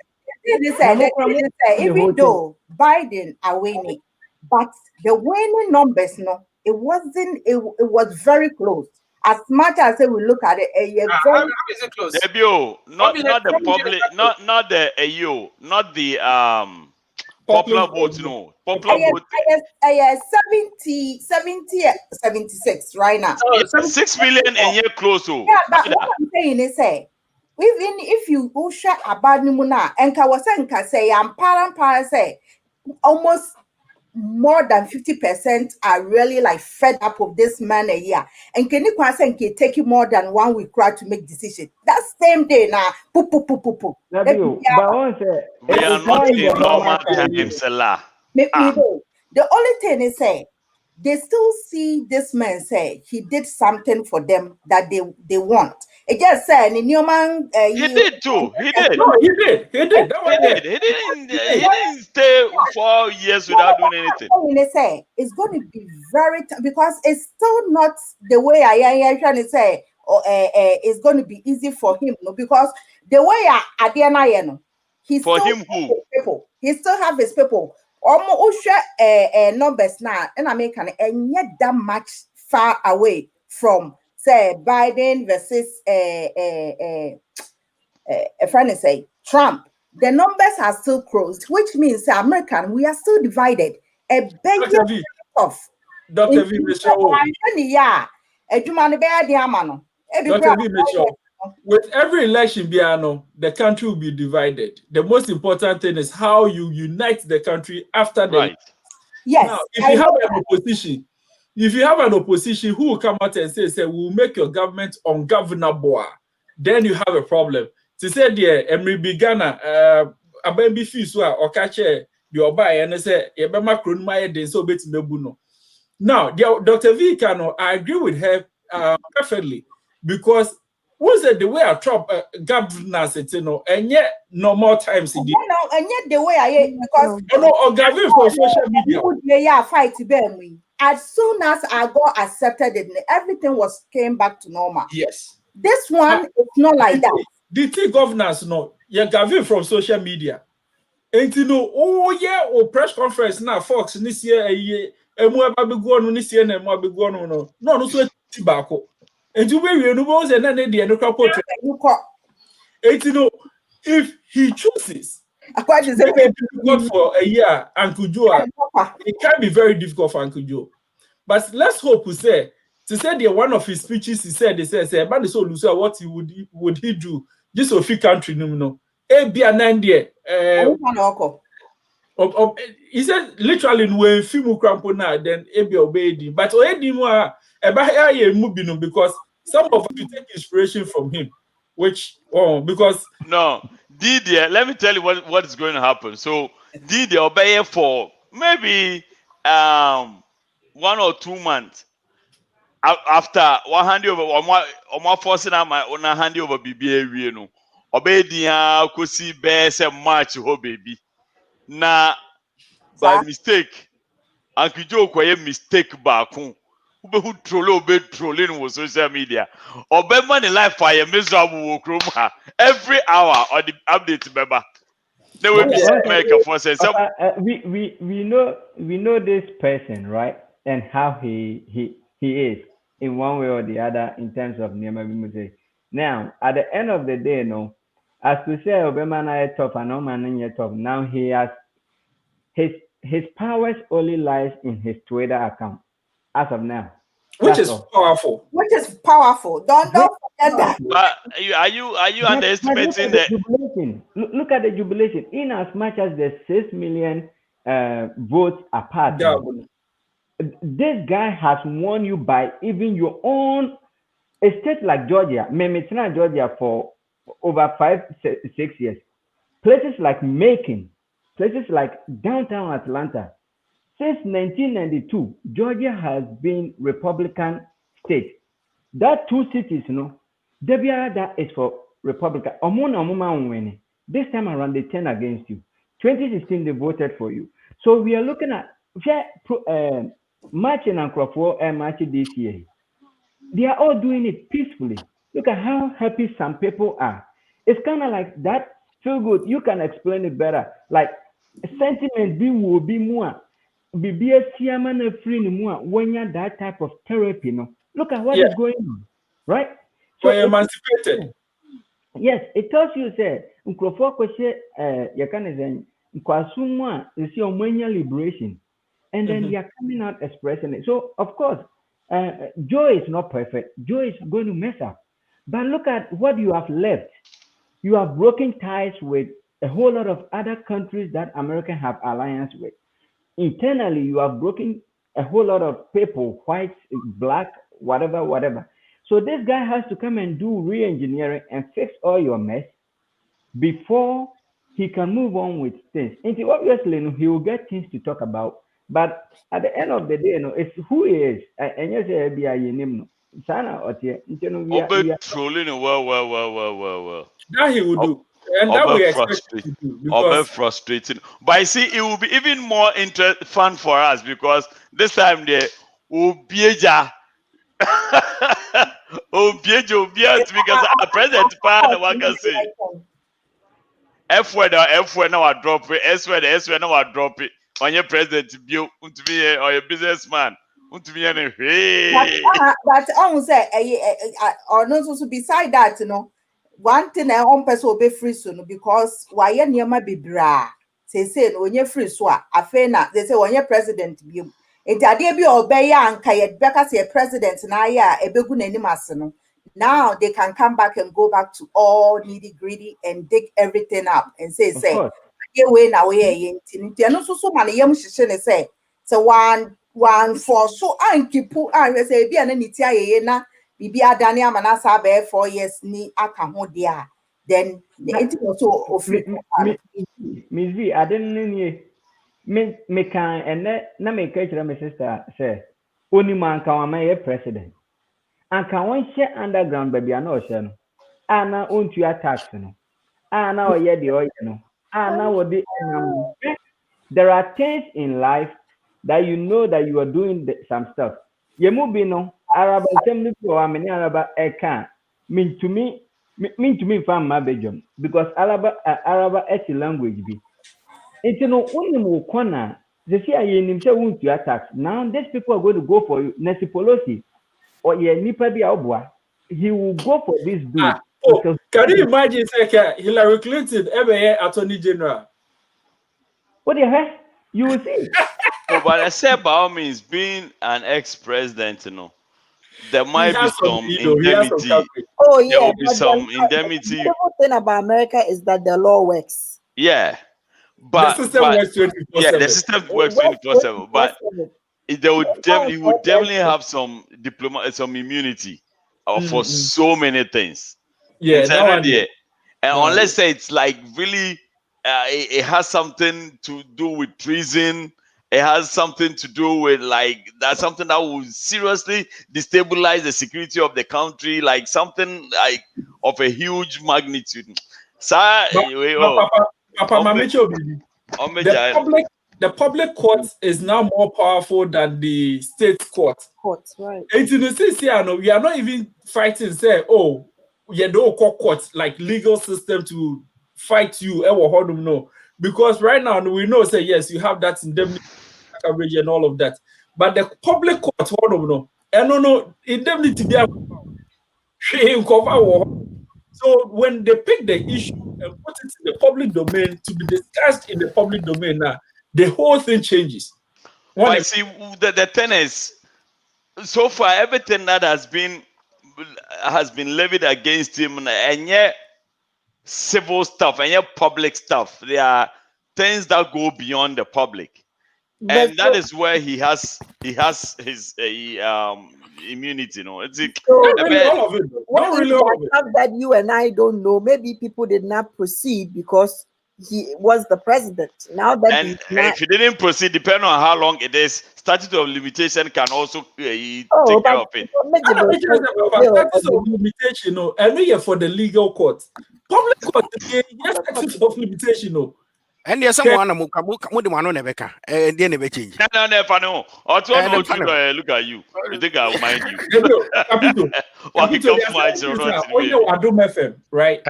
even though Biden are winning, but the winning numbers, no, it wasn't. It was very close. As much as we look at it, How is it close? Debut, not the public, not the AU, not the popular vote, no. Popular vote. 76 right now. 6 million a year close to. Yeah, but what I'm saying is, say, even if you go share about Nimuna, and Kawasenka say, I'm para say, almost more than 50% are really like fed up with this man a year. And can you take you more than 1 week to make decision? That same day now, But once We are not in normal times, la. The only thing is, say, they still see this man say he did something for them that they want. It just said, Newman, He did too. He did. No, he did. He did. That was it. He didn't stay 4 years without doing anything. They say it's going to be very because it's still not the way I am trying to say. It's going to be easy for him, no, because the way Adiana, he For still him, who? have his people. He still have his people. Almost numbers now, and I make and yet that much far away from say Biden versus a friend say Trump. The numbers are still close, which means American we are still divided. A big of Dr. V. Michelle. Yeah, Dr. V. Michelle. With every election, the country will be divided. The most important thing is how you unite the country after the Right. Yes. Now, if you have an opposition who will come out and say we'll make your government ungovernable, then you have a problem. To say there, Emery Bigana, Abembi Fiswa, or Kache, the Obai, and say, Yabama Krunmaya, de so bit mebuno. Now, Dr. V. Kano, I agree with her perfectly because was it the way I Trump governance, and yet no more times he did. And yet the way I because or government for social media. Yeah, fight me. As soon as I got accepted, everything came back to normal. Yes. This one is not like that. The T governance, no, you're government from social media. And press conference now, Fox, this year, no, so tobacco. And you will know, and then the portrait. If he chooses, difficult for a year, Uncle Joe, it can be very difficult for Uncle Joe. But let's hope to say one of his speeches, he said, man, so Lucia, what would he do? This will fit country, no. He said literally when Fimu Crampona, then Ebi obeyed. But because some of you take inspiration from him, which because no, Didier, let me tell you what is going to happen. So Didier obey for maybe 1 or 2 months after 100 over or forcing out my own hand over BBA, no. Obey the kusi best match ho baby. Na by mistake, Uncle Joe kwaye mistake back who trolling with social media. Obe money life fire miserable every hour or the update member. They will be make a force. We know this person, right? And how he is in one way or the other in terms of Nema music. Now, at the end of the day, no, as to say Obama na top and Oman na top, now he has his powers only lies in his Twitter account as of now. Which is powerful. Don't forget that. But are you underestimating that? Look at the jubilation. In as much as the 6 million votes apart, this guy has won you by even your own. A state like Georgia, Georgia for over 5-6 years. Places like Macon, places like downtown Atlanta. Since 1992, Georgia has been Republican state. That 2 cities, that is for Republican. This time around, they turn against you. 2016, they voted for you. So we are looking at marching and Crawford and marching this year. They are all doing it peacefully. Look at how happy some people are. It's kind of like that. Feel good. You can explain it better. Like sentiment will be more. Be a free more when you're that type of therapy. Look at what is going on, right? So emancipated. Yes, it tells you say Crawford question you can say Kwasumwa is your liberation, and then they are coming out expressing it. So of course, Joe is not perfect. Joe is going to mess up. But look at what you have left. You have broken ties with a whole lot of other countries that America have alliance with. Internally, you have broken a whole lot of people, white, black, whatever. So this guy has to come and do re-engineering and fix all your mess before he can move on with things. And obviously, he will get things to talk about. But at the end of the day, it's who he is. And you say, Sana or trolling well. That he will do. And that we expect to do. Because frustrating. But I see it will be even more fun for us because this time there will be a because our president one can say F word now I drop it, S word now I drop it. On your president or your businessman. But almost or not also beside that, one thing I own person will be free soon because why you near my be bra. Say when you're free so they say when you're president you it be obey and kayet beka say president na ya ebegu nanimasino. Now they can come back and go back to all nitty gritty and dig everything up and say way na way so many yam say one for so ankipu say be an nitia na bibi adani amanasa be 4 years ni aka ho dia then it also ofri Miss V I didn't me can and na me catch my sister say only man can my president and can one share underground baby no share no ana onto tax no ana oye the oil no ana wodi there are things in life that you know that you are doing some stuff. Yemubi no Arab assembly for ameni Arab eka mean to me from my Belgium because Arab is a language be. It's no only more corner. They say I say won't you attack. Now these people are going to go for you. Nancy Pelosi or nipa bi obwa. He will go for this dude. Can you imagine Hillary Clinton ever Attorney General? What the heck? You will see. But I said by all means, being an ex-president, there might be some indemnity. Oh yeah, there will be some indemnity. The beautiful thing about America is that the law works. Yeah, but the system works 24/7. Yeah, the system works 24/7. But he would definitely have some some immunity for so many things. Yeah, and unless it's like really, it has something to do with treason. It has something to do with that's something that will seriously destabilize the security of the country, like something like of a huge magnitude. The public court is now more powerful than the state court. Right. And in the sense here, we are not even fighting. Say, you don't call court like legal system to fight you. No, because right now we know. Say yes, you have that indemnity coverage and all of that, but the public court no, indemnity be cover. So when they pick the issue and put it in the public domain to be discussed in the public domain, now the whole thing changes. I see the thing is, so far everything that has been levied against him, and yet civil stuff and yet public stuff, there are things that go beyond the public. And that is where he has his immunity. No, it's like, So Not really all of it. what Not if really there all are of it. stuff that you and I don't know? Maybe people did not proceed because he was the president. Now that and he's not, if you didn't proceed, depending on how long it is, statute of limitation can also take oh, care but of it. I don't think statute of limitation, I know you're for the legal court. Public court, yes, statute of limitation, And there's someone who come one on Nebeka, and then never change. No, no. Or to Eh, know the panel. look at you. You think I'll mind you? Capito, Well, Capito, come my oh, you Adom FM, right?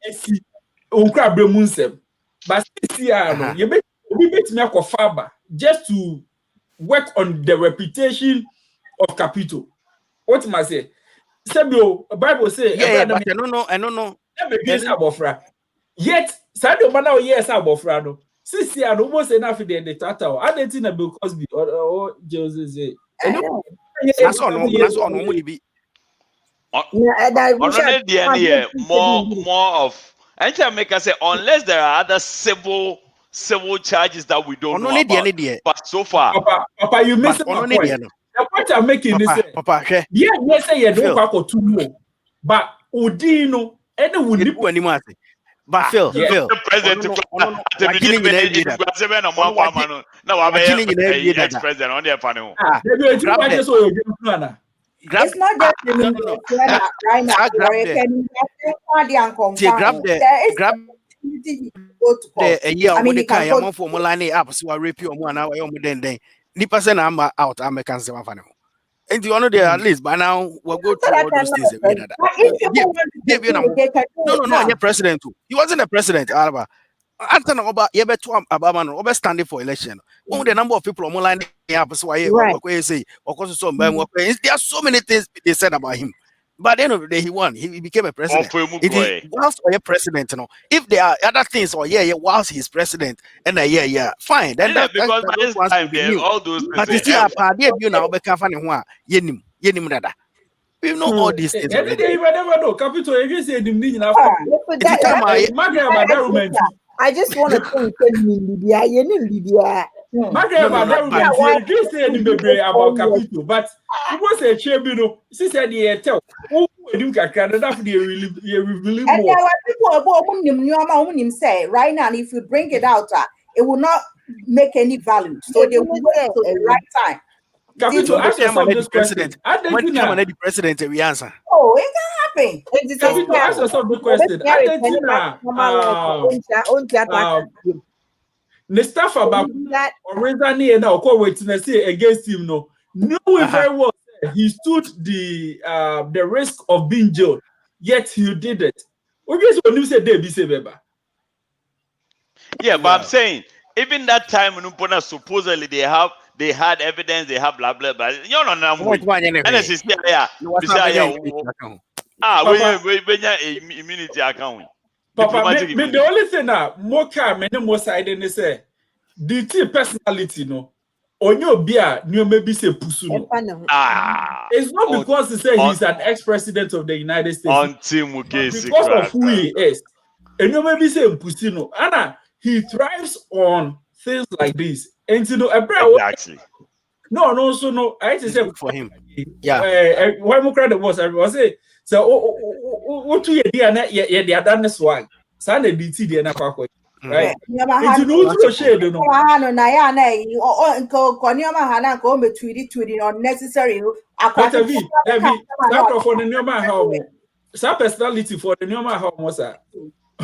Esi, unkra bremunsem. But see, you bet me a faba just to work on the reputation of Capito. What must I say? Sabio, Bible say, Yeah, but I don't know. Yet, Sadio Mana, yes, Abofrano. Sisi, I almost enough in the Tata. I didn't think Bill Cosby or Jose. That's all normally be. More of. Anytime make us say unless there are other civil charges that we don't know about. But so far, Papa, you missed my point. The point I'm making is Papa, yes, say you don't go to know, but Udino, any would nip anymore. But Phil, the president ex-president on their panel. It's not just right now. Grab the year when the kind of for Molani up, so I rape you on 1 hour. Then Nipasen, I'm out. I'm a cancer of animal. And you know there at least by now we'll go through all those things. No, you're president too. He wasn't a president, Alba. Anton Oba, you better Abaman, Oba standing for election. Only the number of people on line up, so I say, of course, so there are so many things they said about him. But at the end of the day, he won. He became a president. Whilst you're president, if there are other things, whilst he's president, and fine. Then because by this time, all those things. But you see, you now become funny. Yenim dada. We know all these things. You never know. Capital, you say the I just want to think Libya. about Capital, but it was a champion. She said, "Yeah, tell who you can enough really and there are people say right now, if you bring it out, it will not make any value. So they will wait till the right time. Capital, ask yourself this question. When the president, we answer. Oh, it can happen. Capital, ask yourself the question. The staff about Orenzani and now witness against him, knowing very well he stood the risk of being jailed, yet he did it. When you say they be Beba. Yeah, but I'm saying even that time when supposedly they had evidence, they have blah blah blah. You know, immunity account. Papa, the only thing that more side than they say, the personality on your beer, maybe say pusu. It's not because they say he's an ex-president of the United States. Because of who he is. And you maybe say pusu. Anna, he thrives on things like this. And exactly. No. I just say for him. Yeah. Why more credit was I say so what you the other swag. Sunday BT the na right? It's no shade no. Unnecessary. That for the normal how some personality for the normal how was that.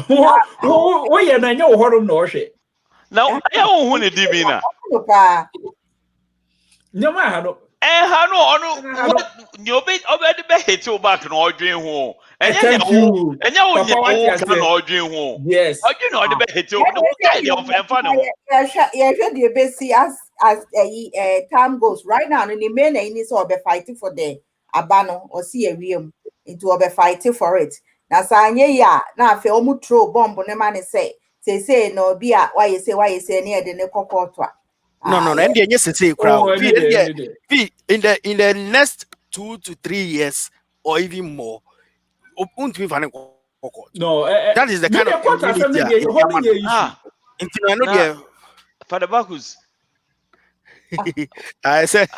Oh, yeah, I know what no shade. Now I don't want to divina. No matter. You be already be hit you back in all dream home. And you yes. You know the hit you as time goes right now, and the men is all be fighting for the abano or see a real into be fighting for it. Now, Sanya, now if you throw bomb on the man say no be why you say near the Necocotwa. No. And yes, say crowd. In the next 2 to 3 years or even more, no, that is the kind of Father Bacchus. I said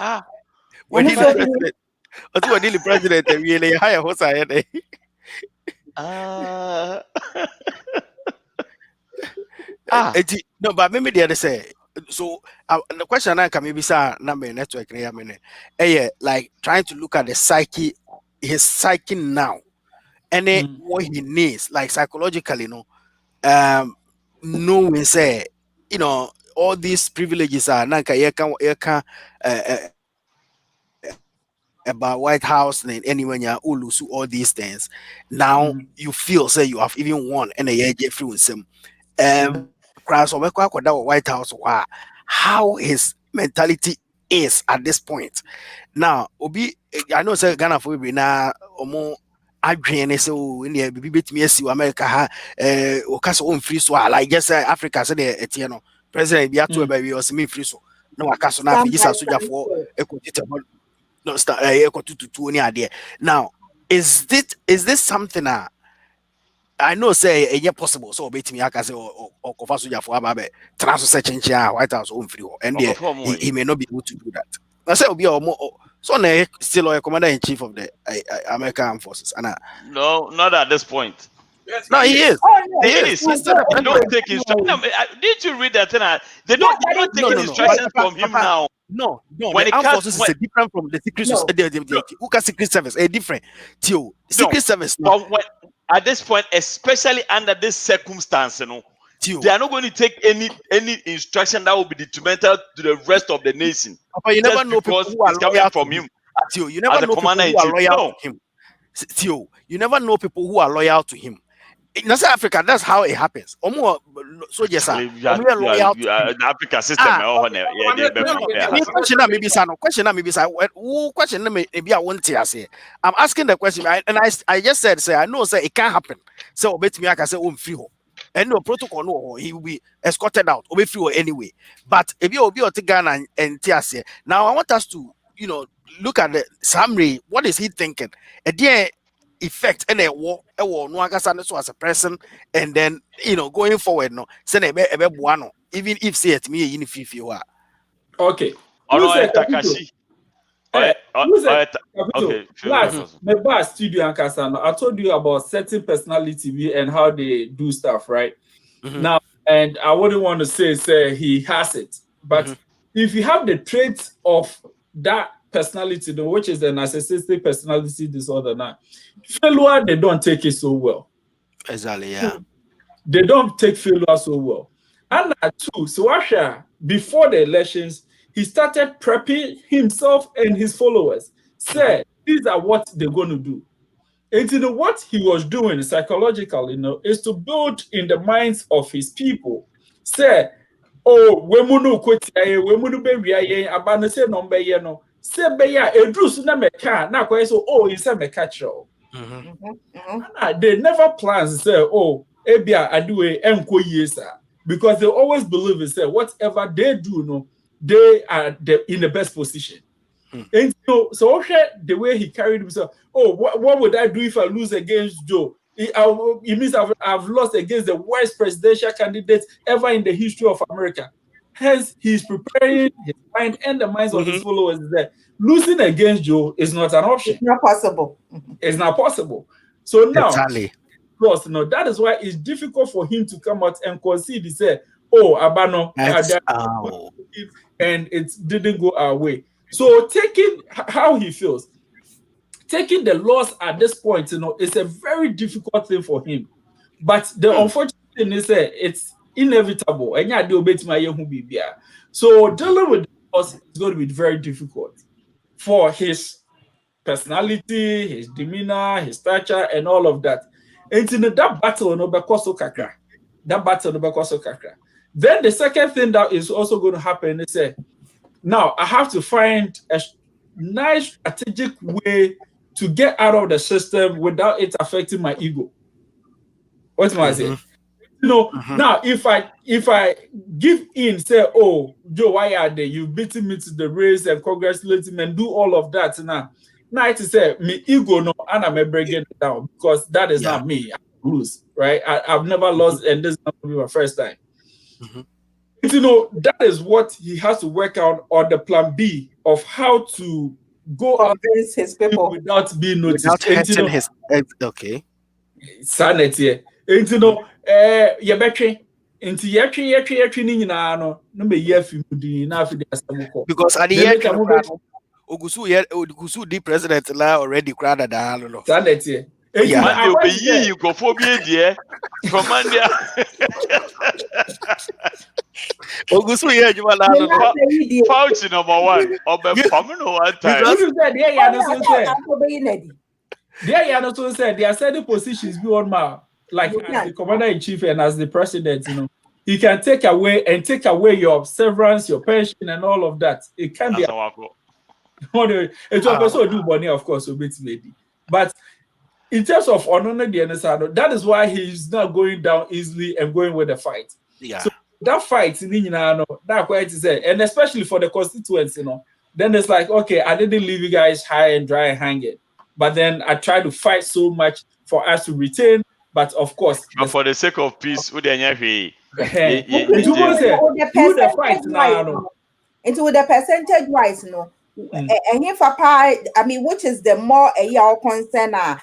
when he president. What's what the president really hire host I no, but maybe the other say. So the question I can maybe say number network like trying to look at the psyche, his psyche now, and then what he needs, like psychologically, knowing say, all these privileges are about White House and anywhere you ulusu all these things. Now you feel say you have even won and a year through some crowds of White House. How his mentality is at this point. Now, Obi, I know say Ghana for be na omo adwene so in the betimi asi America o kasa on free so like just Africa say the president be ato be we me free so no wakaso na fi gisa soja for ekotite no start now is this something I know say it's possible so bet me I can say or cover soja for ababe transfer searching White House home free and he may not be able to do that. I say be so now still a commander in chief of the American Armed Forces and no, not at this point. Yes, no, he is. He is. They don't take instructions. Did you read that? They don't take instructions from him now. No. When the armed forces is different from the secret the secret service. A different. Secret service. But at this point, especially under this circumstance, they are not going to take any instruction that will be detrimental to the rest of the nation. But you never know people who are loyal from him. You never know people who are loyal to him. You never know people who are loyal to him. In South Africa, that's how it happens. Soldiers are loyal to him. The Africa system. I'm asking the question, and I just said, I know, say it can't happen. So, bet me, I can say, free home. And no protocol, no, he will be escorted out, or free anyway. But if you be Ghana and TSA, now I want us to, look at the summary. What is he thinking? Effect and a war no as a person, and then going forward send even if say it me in okay. Takashi. Okay. My bar studio and Kasano, I told you about certain personality and how they do stuff, right? Now, and I wouldn't want to say he has it, but if you have the traits of that personality, which is the narcissistic personality disorder, now failure they don't take it so well. Exactly, yeah. They don't take failure so well. And too, so Asha, before the elections, he started prepping himself and his followers. Said these are what they're going to do. And what he was doing psychologically, is to build in the minds of his people. Say, oh, we munu be abana say number say beya edrusu na meka na kwa so oh you say meka chro. They never plan to say oh ebia aduwe enko yesa because they always believe and say whatever they do they are in the best position. And so the way he carried himself, oh what would I do if I lose against Joe? It means I've lost against the worst presidential candidate ever in the history of America. Hence, he's preparing his mind and the minds of his followers that losing against Joe is not an option. It's not possible. It's not possible. So now, plus, that is why it's difficult for him to come out and concede. He said, "Oh, Abano," and it didn't go our way. So, taking how he feels, taking the loss at this point, is a very difficult thing for him. But the unfortunate thing is that it's inevitable. So dealing with us is going to be very difficult for his personality, his demeanor, his stature, and all of that. And in that battle, then the second thing that is also going to happen is now I have to find a nice strategic way to get out of the system without it affecting my ego. What am I saying? Now if I give in, say, oh, Joe, why are they? You beating me to the race and congratulating me and do all of that now it is say me ego and I'm breaking it down because that is not me. I lose, right? I've never lost, and this is not going to be my first time. That is what he has to work out on the plan B of how to go out Convince his people. without being noticed. Without And, you hurting know, his okay. sanity. And you know, you betray. Into yetri ni nyina no no be yefi mudi na afi de asamuko. Because at the Then end, later mo Ogusu the president la already crowded the no. sanity. Yeah. Monday will be ye, go for be dear. From Monday. Ogusu here, you are Pouch number one. Or be famino one time. Who said yeah, yeah, no so said. Because Yeah, yeah, no so said. There are certain positions beyond my like as the commander in chief and as the president, you know, he can take away your severance, your pension, and all of that. It can be. It's also do money, of course, a bit lady. But in terms of honor the NSR, that is why he's not going down easily and going with the fight. Yeah. So that fight, that quite is it, and especially for the constituents, you know, then it's like, okay, I didn't leave you guys high and dry and hanging, but then I tried to fight so much for us to retain. But of course, but for the sake of peace, who they are with the percentage wise, no. And if I mean, which is the more a concern, I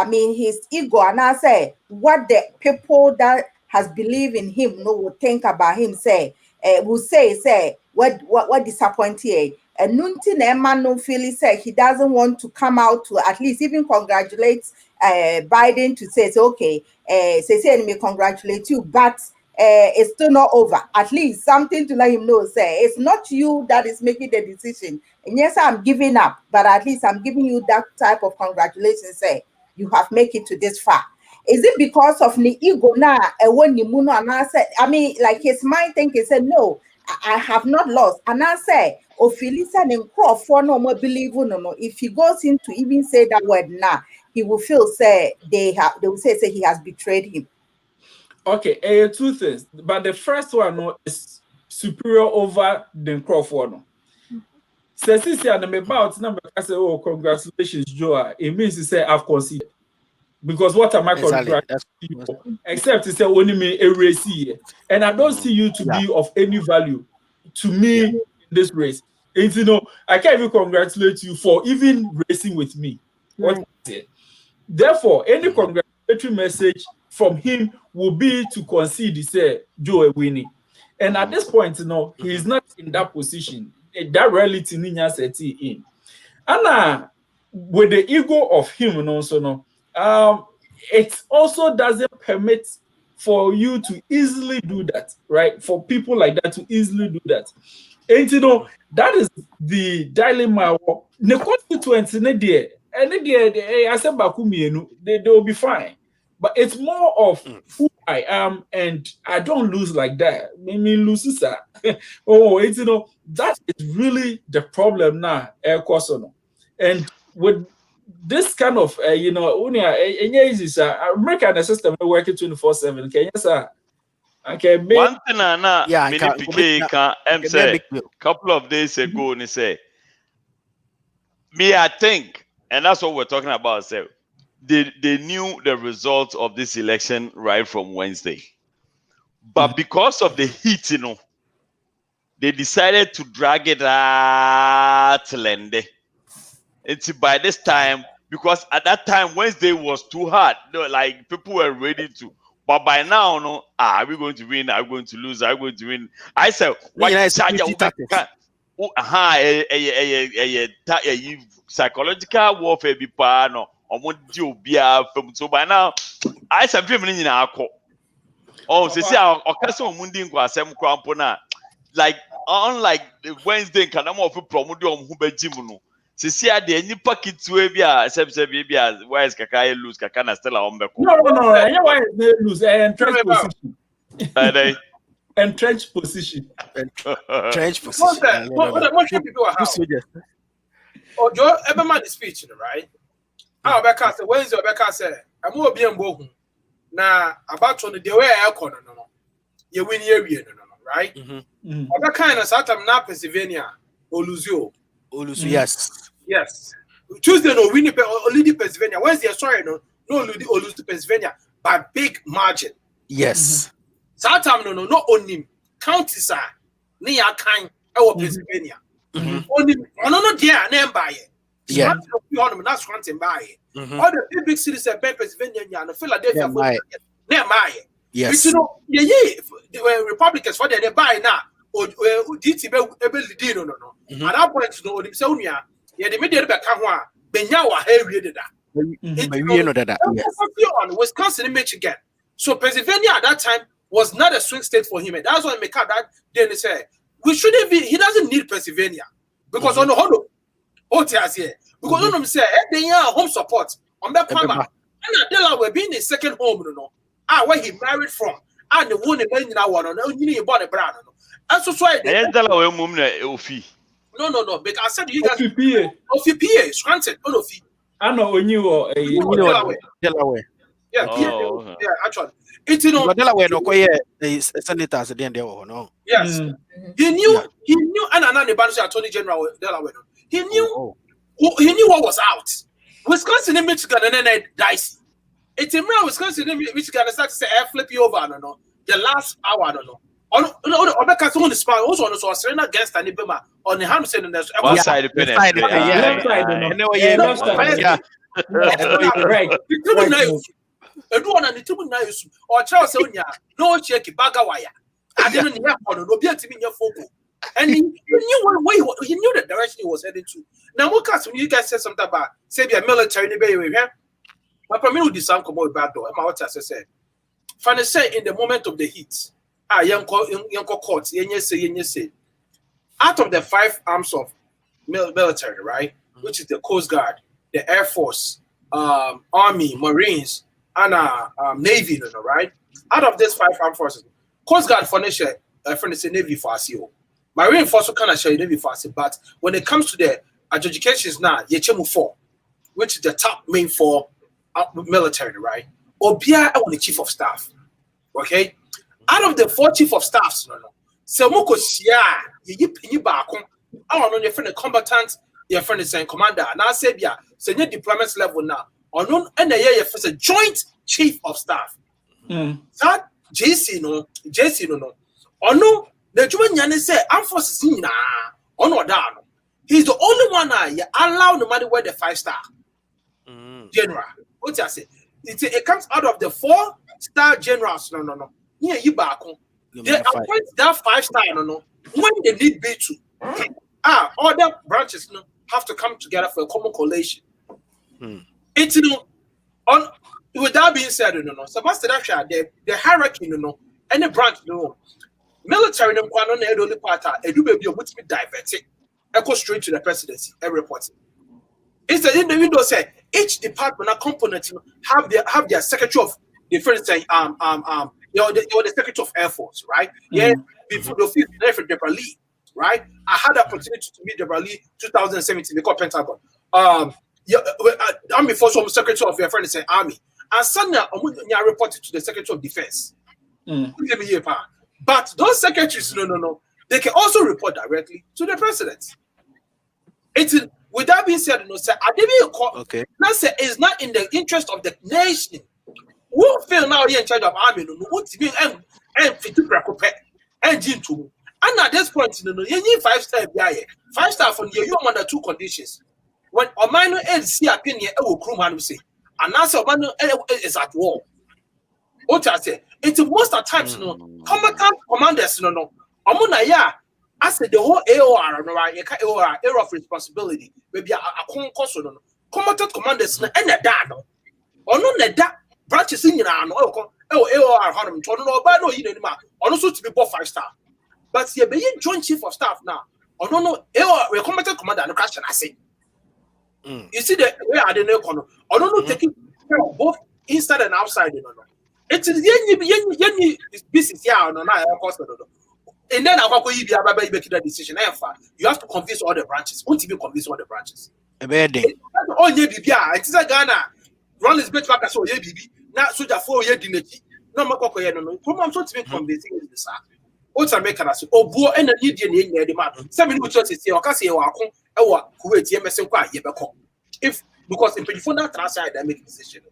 mean, his ego, and I say what the people that has believed in him no will think about him, say, will say, what disappointed. And Nunti Neman no feel say he doesn't want to come out to at least even congratulate Biden to say, okay, say me congratulate you, but it's still not over. At least something to let him know, say it's not you that is making the decision. And yes, I'm giving up, but at least I'm giving you that type of congratulations, say you have made it to this far. Is it because of the ego now? And I said, I mean, like his mind thinking said, no, I have not lost. And I say, Ophilisa and Crawford no more believe no. If he goes in to even say that word now, he will feel say they will say he has betrayed him. Okay, two things. But the first one no, is superior over the Crawford. No. So since you are about number, I say, oh, congratulations, Joa. It means to say I've conceded. Because what am I congratulating you for? Except to say only me a race here. And I don't see you to be of any value to me in this race. And you know, I can't even congratulate you for even racing with me. What is it? Therefore, any congratulatory message from him will be to concede, say, Joe winning. And at this point, you know, he is not in that position. That reality Ninya set in. And with the ego of him, you know, so no, it also doesn't permit for you to easily do that, right? For people like that to easily do that. And you know, that is the dilemma. The constituents in there, and I said they will be fine. But it's more of who I am, and I don't lose like that. I mean, loses that. Oh, it's you know, that is really the problem now, and with this kind of you know, American system working 24/7. Can you say? Okay, one thing many PK can say couple of days ago, and say, me, I think, and that's what we're talking about. Say, they knew the results of this election right from Wednesday, but because of the heat, you know, they decided to drag it out till Lende. It's by this time, because at that time Wednesday was too hard. Like people were ready to. But by now, no, are we going to win? Are we going to lose? Are we going to win? I said, what psychological warfare be part no, so by now, I said, oh, see, our occasion Mundi Guasem Crampona, like unlike the Wednesday, can I'm of promote who be Jimuno. See, I did any packet to a why is Kakaya lose Kakana Stella on the no, why they lose and trench position. Entrenched position. Trench position. What should people have? Oh, Joe, ever man the speech, right? Our Becca said, Wednesday, Becca said, I'm more being bohu. Now, about on the way I call no. You win here, right? Other kind of Satam now, Pennsylvania, or Luzio. Yes. Tuesday, no, winning only Pennsylvania. Wednesday, sorry, no, lose to Pennsylvania by big margin. Yes. Satam, no, not only counties are near kind of Pennsylvania. Only, no, dear, name by it. Yeah. That's Scranton by all the big cities at Pennsylvania and Philadelphia. Yes. You know, the Republicans for they buy now. Or DT no. At that point, no, the Sonia, the media back one, Benyawa, heavy that. Wisconsin and Michigan. So Pennsylvania at that time was not a swing state for him. And that's why I make that then say we shouldn't be. He doesn't need Pennsylvania because on the whole, because on them say they are home support on that farmer. And Delaware being his second home, where he married from, and the one in now one on you bought a brand. That's why Delaware Ofi. No. But I said you guys Ofi Scranton, Ofi. I know when you are Delaware. Yeah, yeah, actually. It's Delaware no senators at the end of no. Yes. He knew and the Attorney General Delaware. He knew what was out. Wisconsin and Michigan and then dicey. It's in real Wisconsin and Michigan started to say flip you over, no. The last hour, I don't know. On the spot also on the Serena against and Ibema on the Hampton and there's one side of or Charles Sonia, no check Bagawaya. I didn't know be in your photo. And he knew what way he knew the direction he was heading to. Now, what when you guys said something about say be a military in the Bay Area? My family did some come out back door. My what I said. Fanny say in the moment of the heat, young court, say. Out of the 5 arms of military, right, which is the Coast Guard, the Air Force, Army, Marines, and Navy, right? Out of these 5 armed forces, Coast Guard furnish Navy for Marine Force kind of share Navy for but when it comes to the education now, Yechemu 4, which is the top main 4 military, right? Obia on the chief of staff. Okay? Out of the 4 chief of staffs, Semoko Shia, you back on your friend combatant, your friend is saying commander, and I said, yeah, senior deployment level now. Or no, and a joint chief of staff. That JC no. Or no, the German Yan say, I'm for Sina, or no down. He's the only one allow no matter where the 5-star general. What I say? It comes out of the 4-star generals. No. Yeah, you back on. They appoint that 5-star, no. When they need be to. Other branches have to come together for a common collation. It's on with that being said, so that's the hierarchy, any branch, military, only part, do baby, which be diverted, go straight to the presidency, and report. It's the individual say each department or component have their secretary of defense, the secretary of Air Force, right? Yeah, before the field for Deborah Lee, right? I had the opportunity to meet Deborah Lee 2017 because Pentagon. Army Force Secretary of your friend say Army. And Sunday, I reported to the Secretary of Defense. But those secretaries, no. They can also report directly to the president. With that being said, sir, I didn't call. Okay. Now, sir, it's not in the interest of the nation. Who feel now you're in charge of Army? What's being and and at this point, you need 5-star. 5-star from you under 2 conditions. When Omano see opinion, Krumhan say, and now Omano is at war. What I say, it's most of the times, combatant commanders, Omona, yeah, I said the whole AOR, AOR, area of responsibility, maybe a concourse, combatant commanders, and a dano. Or no, that branches in an AOR, Honor, no, you know, also to be both 5-star. But you're being joint chief of staff now. Or no, AOR, combatant commander, and question, I say. You see the way I didn't know. I don't know taking care of both inside and outside. It's the business here on and then I'll go make that decision. You have to convince all the branches. Won't even convince all the branches. Oh, yeah, it's a Ghana. Run is better back as well. Now, so that 4 years dignity. No, no. Come on, so to be convincing is the sir. What's I make us? Oh, boy, and a need the man. 7 minutes is here, or Cassie or Kuwait, if because in the translate, I make a decision.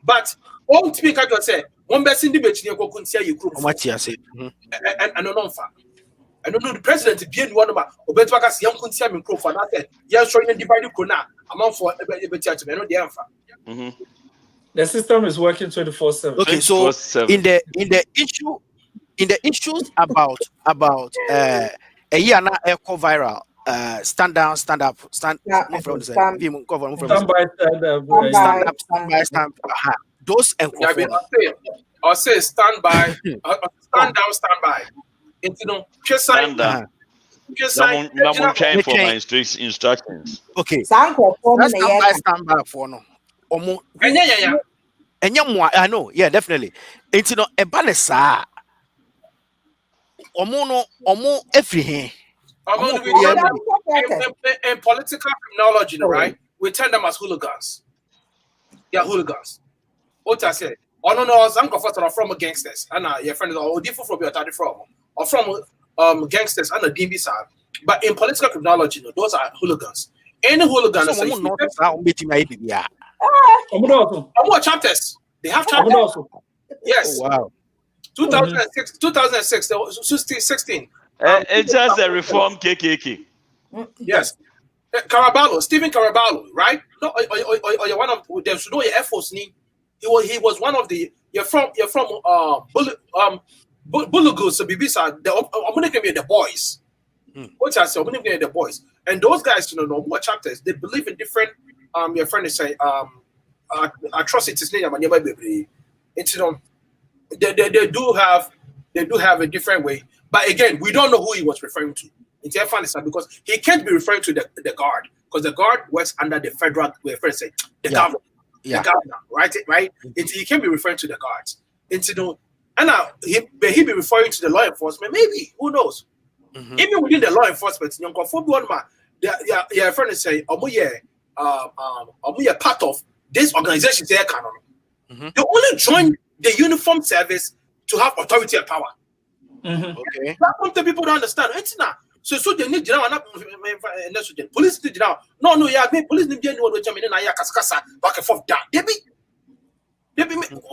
But all to make I just say, one best in the betting you couldn't see you group. What you say? And no fact. I don't know the president being one of my Obetwaka young Kunsia microphone. I said, yeah, showing divided Kuna amount for Ebetiatum. I know the answer. The system is working 24/7. Okay, so 24/7. in the issues about a year now echo viral stand down, stand up, stand Stand by, stand up. Those and I'll say stand by, stand down, stand by. Into no Stand down. I'm trying for my instructions. Okay. Stand by for no. Yeah. And I know, yeah, definitely. It's no a banesa. Omo everything. In political criminology, right? We term them as hooligans. Yeah, hooligans. What I said. Oh no, some are from gangsters. And your friend is all different from your daddy from or from gangsters and the DB side. But in political criminology, those are hooligans. Any hooligan is more chapters. They have chapters. Yes. Oh, wow. 2006, 16. It's just a reform KKK. Yes. Caraballo, Stephen Caraballo, right? No, or you're one of them should know your efforts. He was one of the you're from Bulugus, so Bibisa, I'm gonna give you the boys. What I say, I'm gonna give you the boys. And those guys, know more chapters, they believe in different your friend is saying atrocities it's they do have a different way. But again, we don't know who he was referring to. It's funny because he can't be referring to the guard because the guard works under the federal government. The governor, right? He can't be referring to the guards. He be referring to the law enforcement. Maybe, who knows? Even within the law enforcement, your friend is saying, part of this organization. They only join the uniform service to have authority and power. Okay. That's something people don't understand. It's not. So they need police need now. No, police need back and forth down.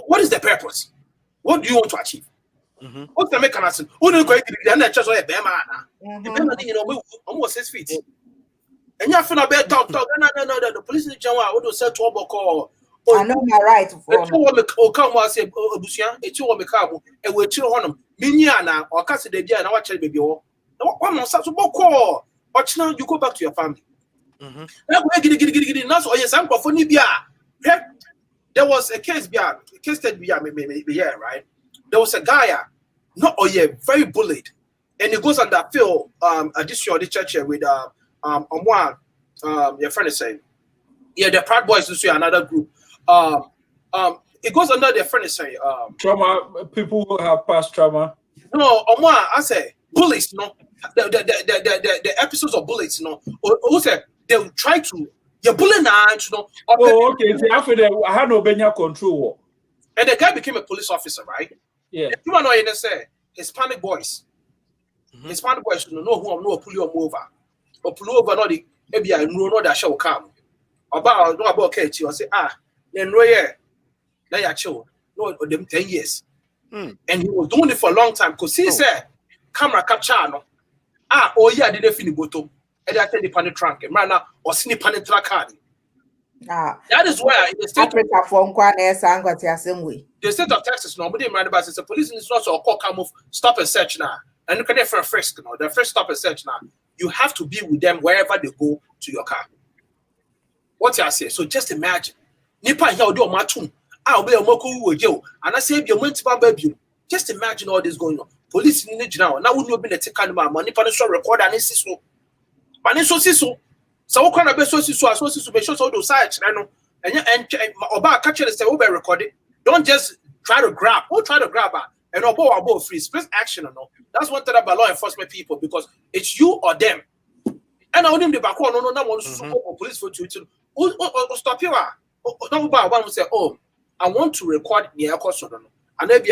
What is the purpose? What do you want to achieve? What's the mechanism? Who don't go to the almost 6 feet. And you feel about talk. No, the police need what do say to call. I know my right. Come was say Obusia, a 2 or Mekabo, and we're 2 on them. Miniana or Cassie de Bia and watch a baby. One more such a call. But now you go back to your family. Now yes, I'm for Nibia. There was a case right? There was a guy, very bullied, and he goes on that field, additional the church with your friend is saying, the Proud Boys is another group. It goes under their friend is saying, trauma, people who have past trauma. No, I say bullies, the episodes of bullies, who said they will try to bullying okay. See, after that, I had no Benya control. And the guy became a police officer, right? Yeah. You know, they say Hispanic boys. Hispanic boys don't know who I'm not pull you over. Or pull over, not the maybe I know that shall come. About catch you. I say, then now you're chill. No, them 10 years. And he was doing it for a long time because he said, camera capture. Didn't finish bottom. And I tell the panic trunk. And right now, or sneak panic track. That is why in the state the state of Texas, nobody mind about the police is not so called come stop and search now. And you can for a frisk, the first stop and search now. You have to be with them wherever they go to your car. What I say? So just imagine. Nipa here do matum. I'll be a moku with you. And I say you went to baby. Just imagine all this going on. Police in the now. Now wouldn't have been a take money for record and it's so. But it's so. So what kind of best sources to be sure so those sites, I know. And about catch it say over recorded. Don't just try to grab. Who try to grab her and about free split action or no. That's one thing about law enforcement people because it's you or them. And I wouldn't be back on no one support police for you to stop you. Don't buy one will say, I want to record the air course. And maybe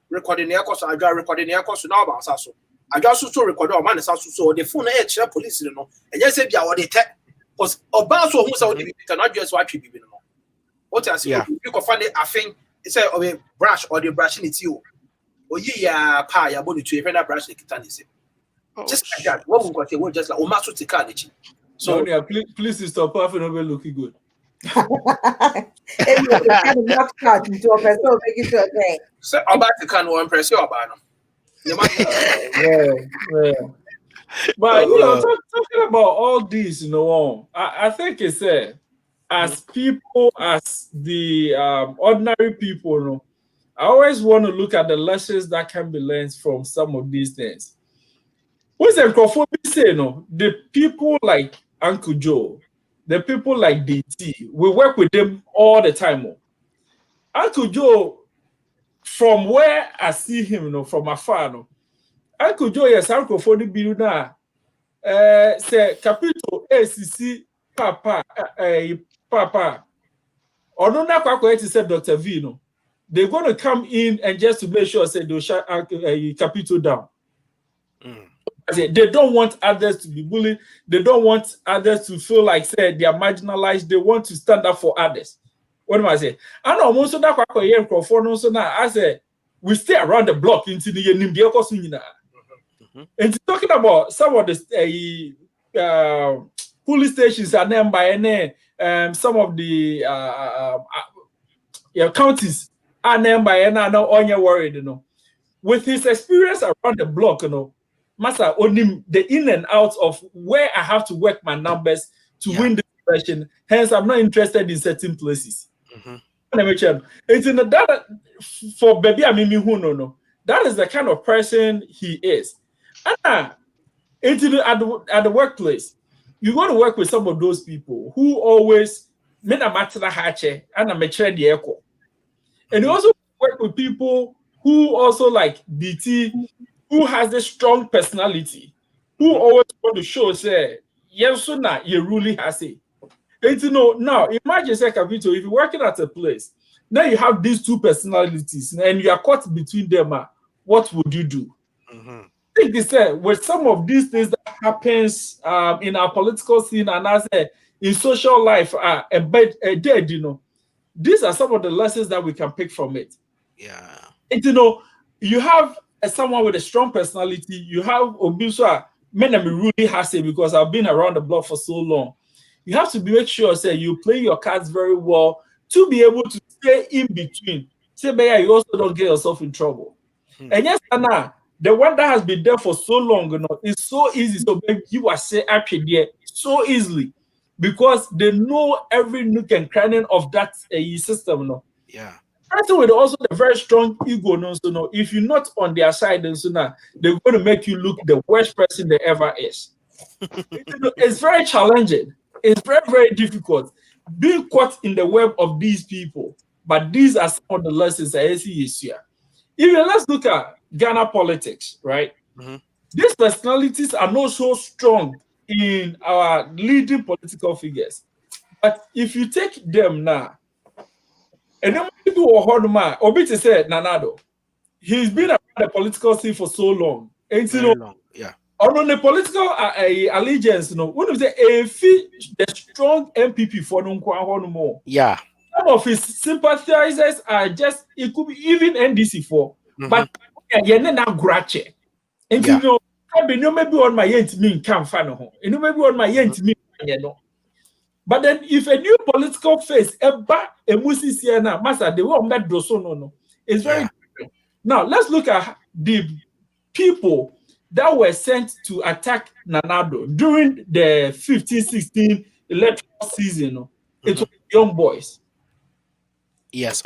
recording the air course, I got recording the air course now about us. I just also record our man so the phone air police, and yes, if you are the tech was about so who cannot just watch you. What I say, you can find it, I think it's a brush or the brushing it you. Or ye pie, I want to even a brush the kitan is it. Just like that. What we got here, we just like Omasu Tikanichi. So Sonia, please stop laughing over looking good. If you kind of knock out into a person, make it to a thing. so about the can one impress you about them. Yeah. But talking about all these, I think it's as people, as the ordinary people, I always want to look at the lessons that can be learned from some of these things. What's the microphobia say? The people like Uncle Joe, the people like DT, we work with them all the time. Uncle Joe, from where I see him, from afar, Uncle Joe, yes, Uncle for the builder, say Capito, ACC, Papa, or no, not quite to say Dr. Vino. They're going to come in and just to make sure say they'll shut Capito down. They don't want others to be bullied. They don't want others to feel like say they are marginalized. They want to stand up for others. What am I saying? I know most of that so now I say we stay around the block into the and talking about some of the police stations are named by some of the counties are named by on your worried, with his experience around the block, Master only the in and out of where I have to work my numbers to win the election. Hence, I'm not interested in certain places. It's in that for baby Amimi who no. That is the kind of person he is. And at the workplace, you want to work with some of those people who always made a matter hache and a mature the echo. And you also work with people who also like DT, who has a strong personality, who always want to show say, yes, so now you really has it. And now imagine say Capito, if you're working at a place, now you have these two personalities and you are caught between them, what would you do? I think they said with some of these things that happens in our political scene and as in social life dead, these are some of the lessons that we can pick from it. Yeah. And you have someone with a strong personality. You have Obiswa, men really has it because I've been around the block for so long. You have to make sure say you play your cards very well to be able to stay in between. Say, but you also don't get yourself in trouble. And yes, Anna, the one that has been there for so long, it's so easy. So you are say happy there so easily because they know every nook and cranny of that system. Yeah. Person with also the very strong ego, if you're not on their side, then they're going to make you look the worst person there ever is. It's very challenging. It's very, very difficult being caught in the web of these people. But these are some of the lessons I see here. Even let's look at Ghana politics, right? These personalities are not so strong in our leading political figures. But if you take them now, and then people were heard Obiti said Nanado. He's been around the political scene for so long. And long. Yeah. On the political allegiance, when we say the strong MPP for more. Yeah. Some of his sympathizers are just it could be even NDC for, but you're not grache. And maybe on my end mean can't find home. And maybe on my end mean But then if a new political face ever a musician master they will met no. It's very different. Now let's look at the people that were sent to attack Nanado during the 15-16 electoral season. It was young boys. Yes.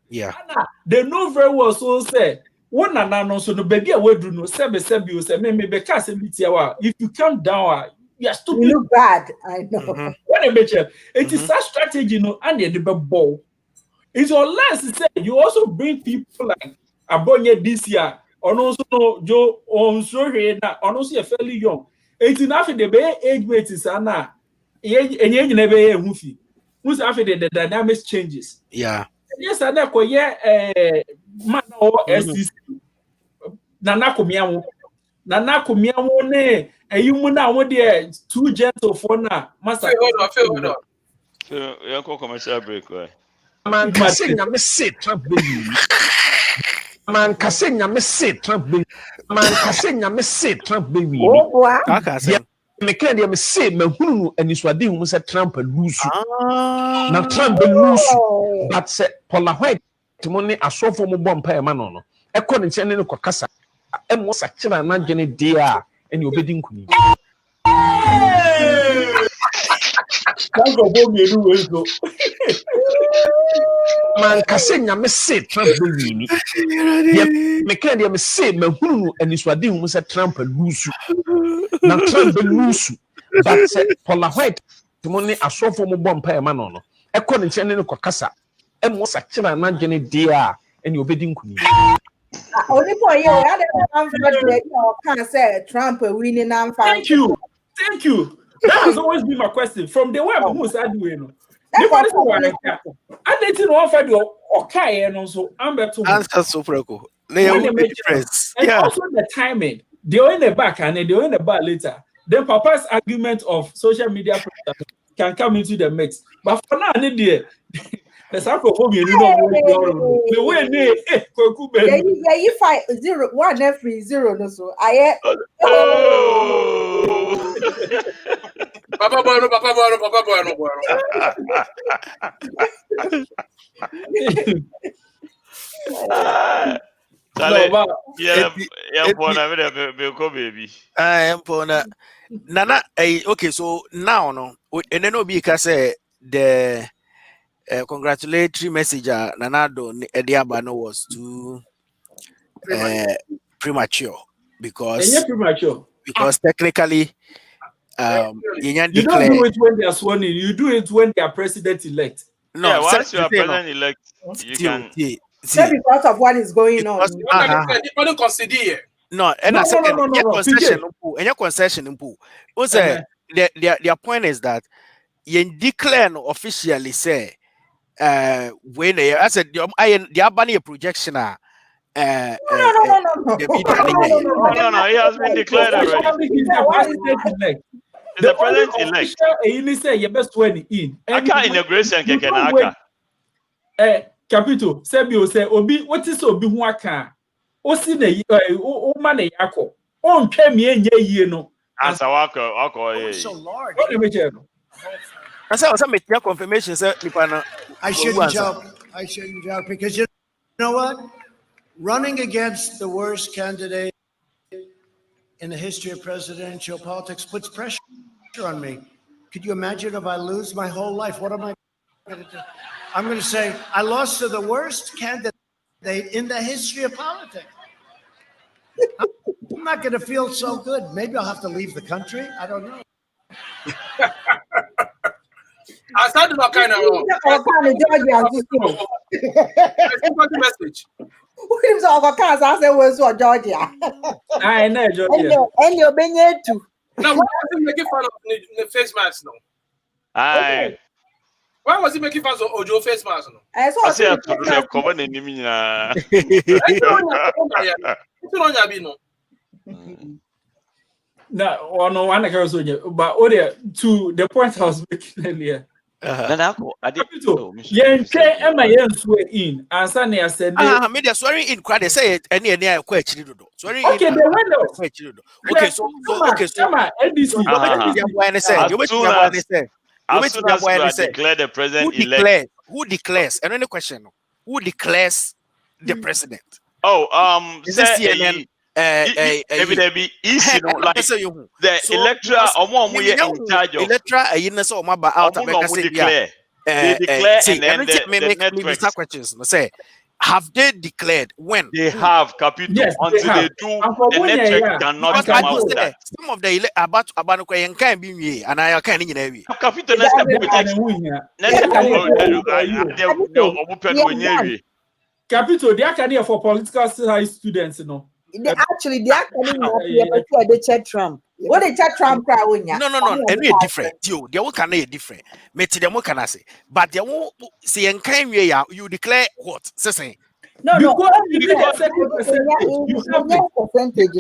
Yeah. They know very well. So say one Nanano so no baby a we do no sebe you say me be cast if you come down you are stupid. You look bad. I know. What a bitch. It is such strategy, and the ball. It's unless say you also bring people like Abonye this year, or also Joe on sorry now, or also fairly young. It's enough the bay age mate is Anna. And never a movie. Who's after the dynamics changes? Yeah. Yes, I know. Man or SEC. Nanakumiamo ne. And you muna one there too gentle for now. Master, hold on. You commercial break, right? Man, I say, I'm a sit. man kasenya me say Trump be man kasenya me say Trump be we Oh, boy. me can dey me say me hunu aniswade hu say Trump lose na Ah. Trump be lose Oh. but say Paula White money asofo mo bom pa e ma no e ko ne nche ne ko kasa e mo sa kira na dwene dia e ne obedi nkuni That's what we do. man kasenya me say Trump be wini me can dey me say me hunu aniswade hu say Trump lose na Trump be lose but say Paula White money asofo mo bom pa e ma no e ko ne nche ne ko kasa e mo sa kira na dwene dia e ne obedi nkuni Only for you, I can't say Trump winning. Thank you. That has always been my question. From the way I'm most doing. Nobody I didn't know if I do okay, and also I'm better. Answer super cool. And Yeah. also the timing. They're in the back and they're in the back later. Then Papa's argument of social media can come into the mix. But for now, I need the psychophobia, you know, the way yeah, you fight 1 every 0 no so. Papa boy, no. Baby. Nana, okay, so now no, and then Obi can say the congratulatory message Nanado Ediabano was too premature because technically you don't do it when they are sworn in, you do it when they are president-elect. No, yeah, once you are president-elect, you can see because of what is going on. No, and no. Concession. Their point is that you declare officially say when I said the Albania projection no, he has been declared already. He's the president-elect. The president-elect. He say you best when in. Aka inauguration keke na aka. Capito, Sebio say Obi, what is Obi hu aka? O si na o ma na yakọ. O ntwa mi enye yie no. Asa wako So Lord. What do we do? I said some media confirmation say I shouldn't joke because you know what? Running against the worst candidate in the history of presidential politics puts pressure on me. Could you imagine if I lose my whole life? What am I going to do? I'm going to say I lost to the worst candidate in the history of politics. I'm not going to feel so good. Maybe I'll have to leave the country. I don't know. I started my kind of message. Who's our cars? I said, was what Georgia. I know, Georgia. And you're being here too. No, why was he making fun of the face mask? No. Aye. Why was he making fun of Ojo face mask? No. I say I put the cover in No, one but to the point I was making earlier. In and Sunday I said, media swearing in crowd. They say any question. Swearing okay, in. Okay, so as soon as you declare the president-elect, who declares? And any question? Who declares the president? Oh, is this CNN? Maybe there be easy, like the electoral in charge of electoral. They declare, and then the networks. Questions. Say, have they declared when? They have, Capito. Yes, until they do, the network cannot come out with that. Some of the about can't be me, and I can't in every. Capito, Capito, they are kind for political science students, you know. They actually they check Trump. What they check Trump crowd? No. And we different. They all can be different. Meti them can I say, but they won't say and kind way you declare what? Say. No. Because you have percentage.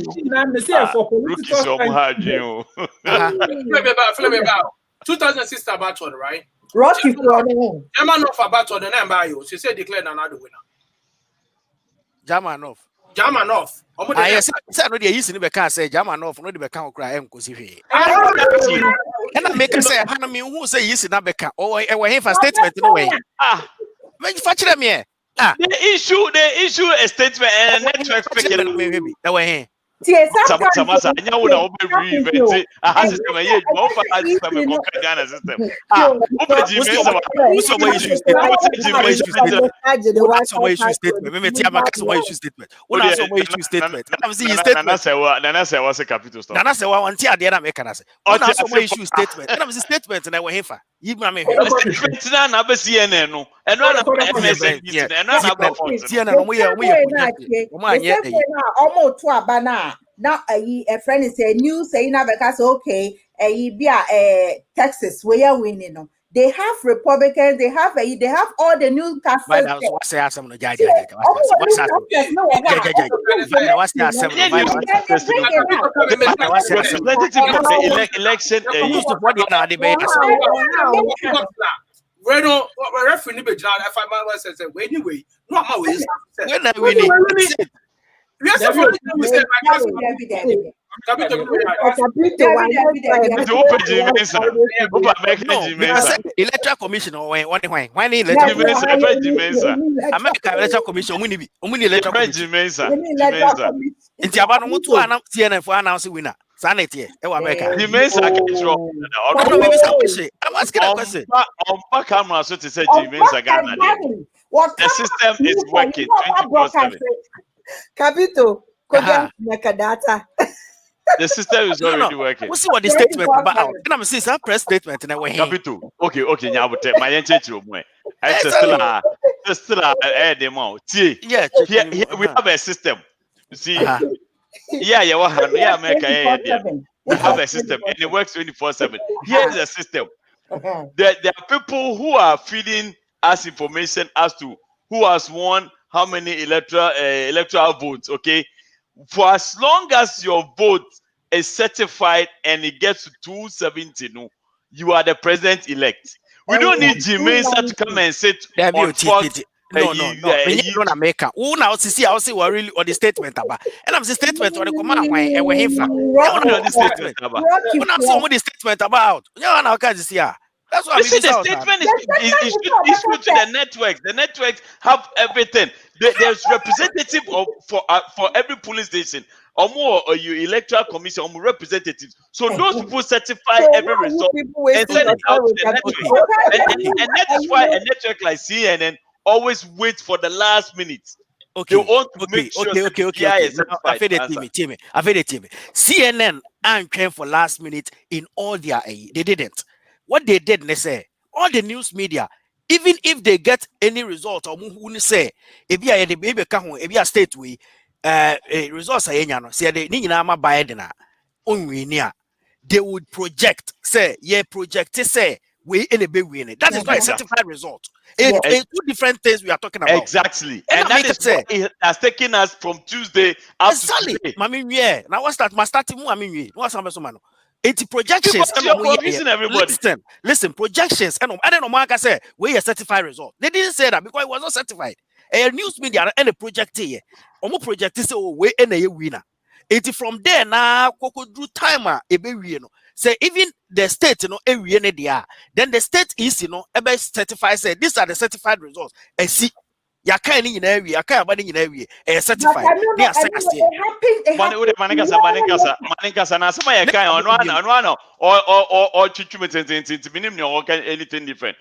For political science. 2006 battle, right? Rocky for Emma not for battle, the name by you. She said declared another winner. Jamanoff. Jamanoff. Ah, yes, I know they used to be can say Jamanoff, no the can cry and cosy. And I make a say, Hanami, who say yes in Abeka, or a for statement in a way. Ah, Manufacture them here. they issue a statement and a network speaking. Maybe that way. Samasa, I know what I has system. Yeah, more for a system of Ghana system. Who's away issue statement? Who's issue statement? Maybe Tiamax away issue statement. What else away issue statement? I'm seeing statement. Nana say was a capital stop. Nana say one tia the other American say. What else away issue statement? And I'm seeing statement and I went here. You know me. It's not about CNN no. And no MSNBC and no about CNN. We almost to a banner. Now a friend is a news saying because okay, Texas we are winning. They have Republicans, they have all the newscasters. What's the answer? Election. We don't referee be judge if I might say anyway. No my way. When are winning? Yes, we say Electoral Commission or when American Electoral Commission only electoral into about CNN for announcing winner. Sanity, America. I'm asking a question. On camera, so to say, the system is working 24/7. Capito, Nakadata. The system is already working. We'll see what the statement about. And I'm seeing some press statement in a way. Capito. Okay, now but my entry room. It's still a demo. See, yeah, we have a system. You see, yeah, America, we have a system and it works 24/7. Here is a system. There are people who are feeding us information as to who has won how many electoral votes, okay? For as long as your vote is certified and it gets to 270, no, you are the president-elect. We don't need Jim Mensah to come and sit on Fox. No. When America, who now see, I'll say we're really on the statement about. And I'm the statement on the command and we're here for the statement about. When I'm saying what the statement about, you know, I can't see. That's why the statement is issued to the networks. The networks have everything. There's representative for every police station or more, or your electoral commission or more representatives. So those people certify every result and send it out to the network. And that is why a network like CNN always waits for the last minute. Okay. They want to make sure I've heard it, Timmy. CNN and came for last minute in all their they didn't. What they did, they say, all the news media, even if they get any result or who say, if you are the baby can, if you are state we results are say they need nama by dena only near they would project, say, say we in a big winning. That is not a certified result. It's two different things we are talking about. Exactly. And that is what it has taken us from Tuesday up to today. Now what's that? My starting what's man? It's projections. Listen, projections. And I don't know, Mark, I said, we a certified result. They didn't say that because it was not certified. A news media and a project here. Omo project is we and a winner. It's from there now, Coco drew timer, a baby, say, even the state, every year, then the state is, about certified, say, these are the certified results. And see, you can't in area, certified. They are certified. Anything different.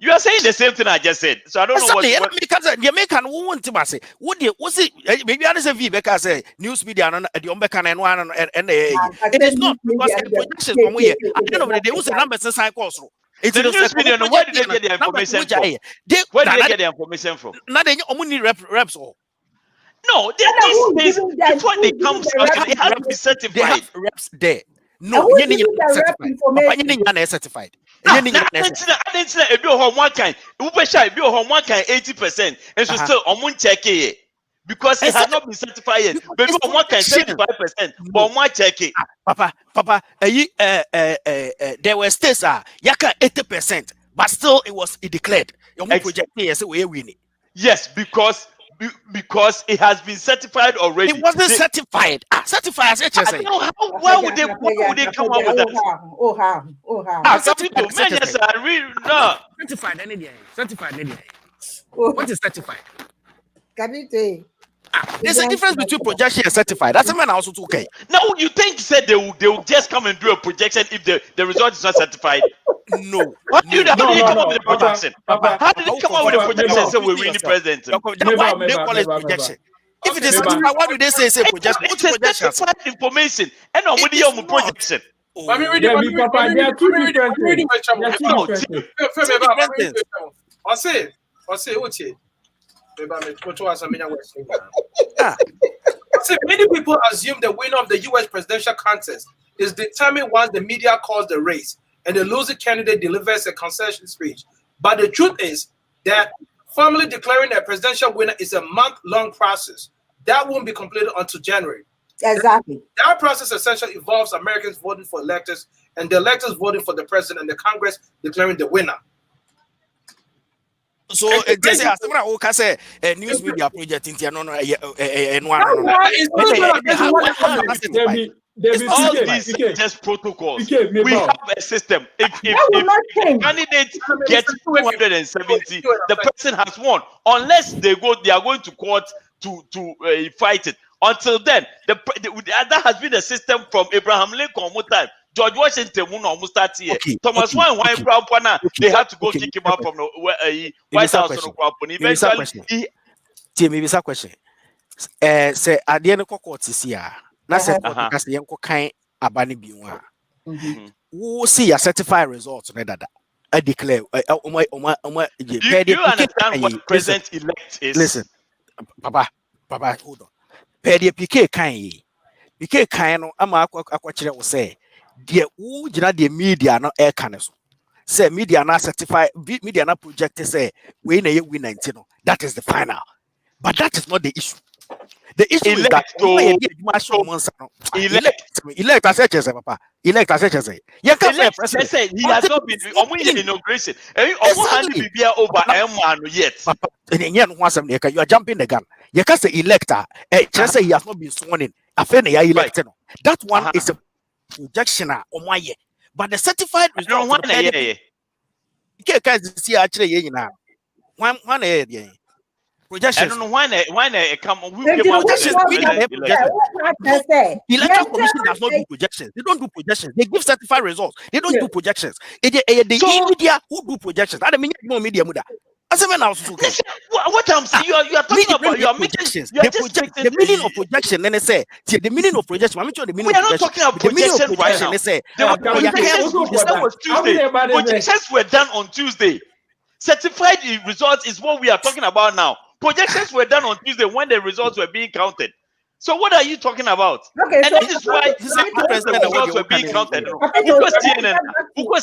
You are saying the same thing I just said. So I don't know what because the American won't say. What was it? Maybe I say V because news media and the American and it is not because the projections from here. At the end of the day, they use the numbers and sign calls. It's the news media. Where did they get the information from? Where did they get the information from? Not they only reps all. No, these things before they come, they have to be certified. They have reps there. No, certified. I didn't say a bill on one kind. Uber shy bill on one kind 80%, and so still on one check it because it has not been certified yet. But on one kind 75%, but one check it. Papa, there were states yaka 80%, but still it was declared. Your project here say we winning. Yes, because Because it has been certified already. It wasn't certified. Certified as I HSA. know how. Why would they come up with that? Certified. Man, yes, I really no. Certified any day. Certified any day. What is certified? Kabite. There's a difference between projection and certified. That's something also okay. Now you think said they will just come and do a projection if the result is not certified? No. How did they come up with the Papa, projection? How did they come up with the projection and say we're winning president? That's why they call it projection. If it is certified, why do they say projection? Which It's projection? certified information. And on with the projection. Let me read Yeah, it. Papa, there are two different things. There are No, two different things. I say, okay. Ah. See, many people assume the winner of the U.S. presidential contest is determined once the media calls the race and the losing candidate delivers a concession speech. But the truth is that formally declaring a presidential winner is a month-long process that won't be completed until January. Exactly. That process essentially involves Americans voting for electors and the electors voting for the president and the Congress declaring the winner. So just as someone who can say a news media project in Tiano all these just protocols. PK, We have a system. If candidate gets 270, the person has won. Unless they are going to court to fight it. Until then, that has been a system from Abraham Lincoln time. George Washington almost start here. Thomas Wine, they had to go kick him out from the White House. Maybe a question. Say at the end of court is here. Now say because the young kind abani biwa. Who see a certified result? I declare. Do you understand what president-elect is? Listen, Papa, hold on. Pedi PK kind no ama akwachire wo say de wo gina de media no air can so say media na certify media na project say we na ye win 19 no, that is the final, but that is not the issue. The issue is that elect as HSA, Papa. Elect as HSA. You can't say president. He has not been inauguration. Over yet. You are jumping the gun. You can't say elector. Just say he has not been sworn in. Elected. That one is a projection on 1 year. But the certified result, you can't see actually one year. Projections. I don't know why they come. Electoral Commission does not do projections. They don't do projections. They give certified results. They don't do projections. The media who do projections. I mean, no media muda. What I'm saying, you are talking about your projections. The meaning of projection. Then they say the meaning of projection. I'm the meaning. We are not talking about projection right now. They say projections were done on Tuesday. Certified results is what we are talking about now. Projections were done on Tuesday when the results were being counted. So what are you talking about? Okay, and that is why the results were being counted. Because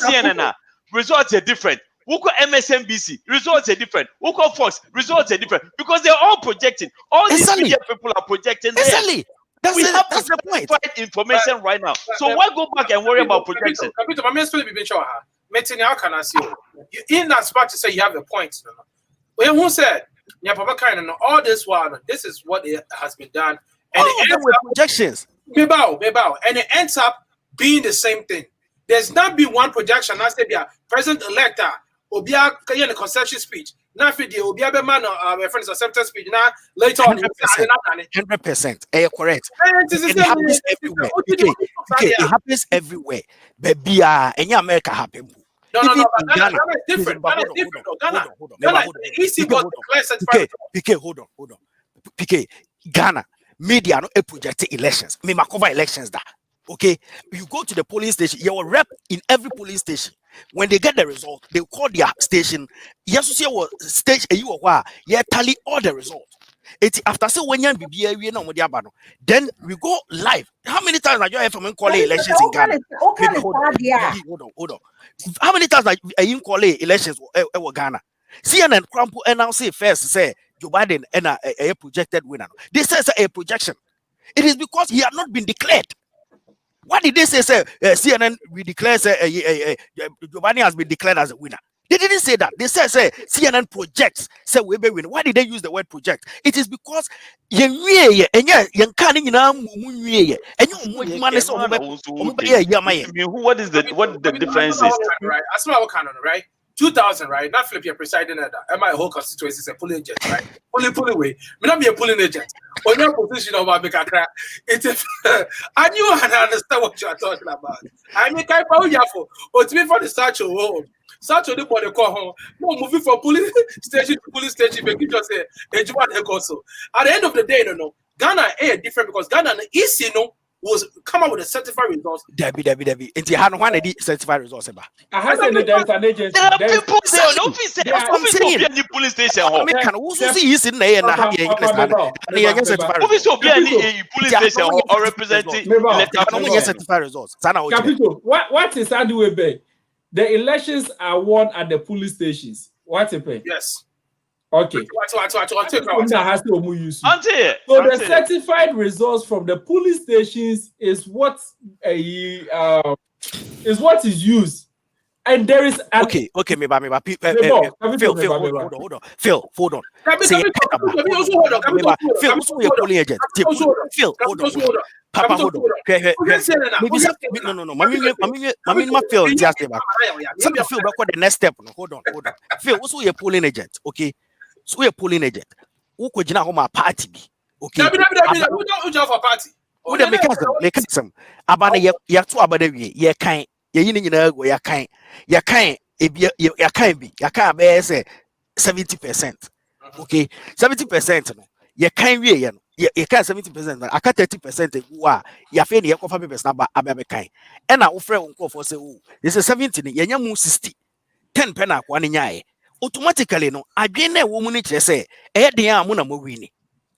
CNN results are different. MSNBC results are different. Fox results are different because they're all projecting. All these media people are projecting. Exactly. We have certified information right now. So why go back and worry about projection? In that spot to say you have a point. Who said? All this while, this is what it has been done, and it ends up projections. And it ends up being the same thing. There's not been one projection. I said, yeah, president-elect Obia in the conception speech. Now, for the Obia man, my friend's acceptance speech. Now, later on, 100%. Correct. It happens everywhere. It happens everywhere. Baby, in America happen. No, Ghana is different. Hold on. PK, Ghana, media no project elections. Me cover elections da. Okay? You go to the polling station, you will rep in every polling station. When they get the result, they call their station. Yes, you stage you tally all the results. It's after say when then we go live. How many times are you from calling elections in Ghana? Hold on. How many times are you calling elections in Ghana? CNN Crampo announce first say Joe Biden and a projected winner. They say it's a projection. It is because he had not been declared. What did they say? CNN we declare Joe Biden has been declared as a winner. They didn't say that. They said, CNN projects. Say we be win. Why did they use the word project? It is because what is the difference is? Right. As well, right? 2000, right? Not flip your presiding elder. And my whole constituency is a pulling agent, right? Pull away. Me not be a pulling agent. On your position of Abekakra, it's I knew and I understand what you are talking about. I mean, I found you for me for the statue home. Statue the body call home. No moving from police station to police station. But you just say, at the end of the day, no, Ghana is different because Ghana is, was come out with a certified results. Debbie. And you had one of the certified results. I have said that there's an agency. There are people there. No, office of any police station. I mean, can also see you in there and I have office of any police station or representing certified results. Capital, what is Aduebe? The elections are won at the police stations. What's it pay? Yes. Okay. So the certified results from the police stations is what is used, and there is an okay. Phil, hold on. Phil, hold on. Phil, also your polling agent. Phil, hold on. Papa, hold on. No. My Phil, just about. Phil, back the next step. Hold on. Phil, also your polling agent. Okay. So we are polling agent. Who could you home party? Okay. Who for party? Who the mechanism? Abana ya to abana ye kind. Ye go ya kind. Ya kind be 70%. Okay. 70% no. Ye kind we ye can 70%. Aka 30% wa ya fe ne ye kofa papers na ba abe kind. E na wo frɛ wo for say oh. This is 70 ye nya mu 60. 10 pena kwa ne nyae. Automatically, no, again, a woman say,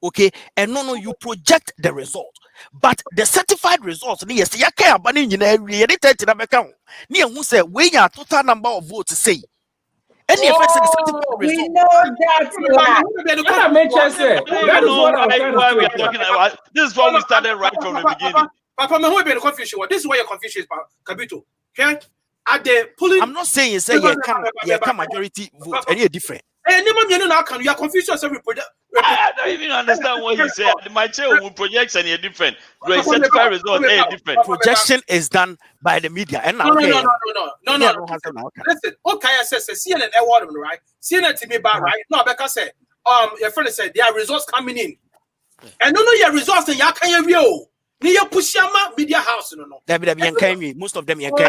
okay, and no, you project the result, but the certified results, yes, you can't ban in every account. Near who say, we are total number of votes say. Any we know that. Why we are talking about. This is what we started right from the beginning. Papa, my whole bit of confusion. This is why you're confused, Kabito. Okay. I'm not saying say you can majority vote any different. You are confused yourself with project. I don't even understand what he said. My chair with projection is different. The certified result is different. Projection is done by the media. And no. Listen, okay, I said CNN award, right? CNN TV bar, right? No, because said your friend said there are results coming in. And no, your results in Yakaya Rio. Near Pushama Media House, no. Most of them Yankee.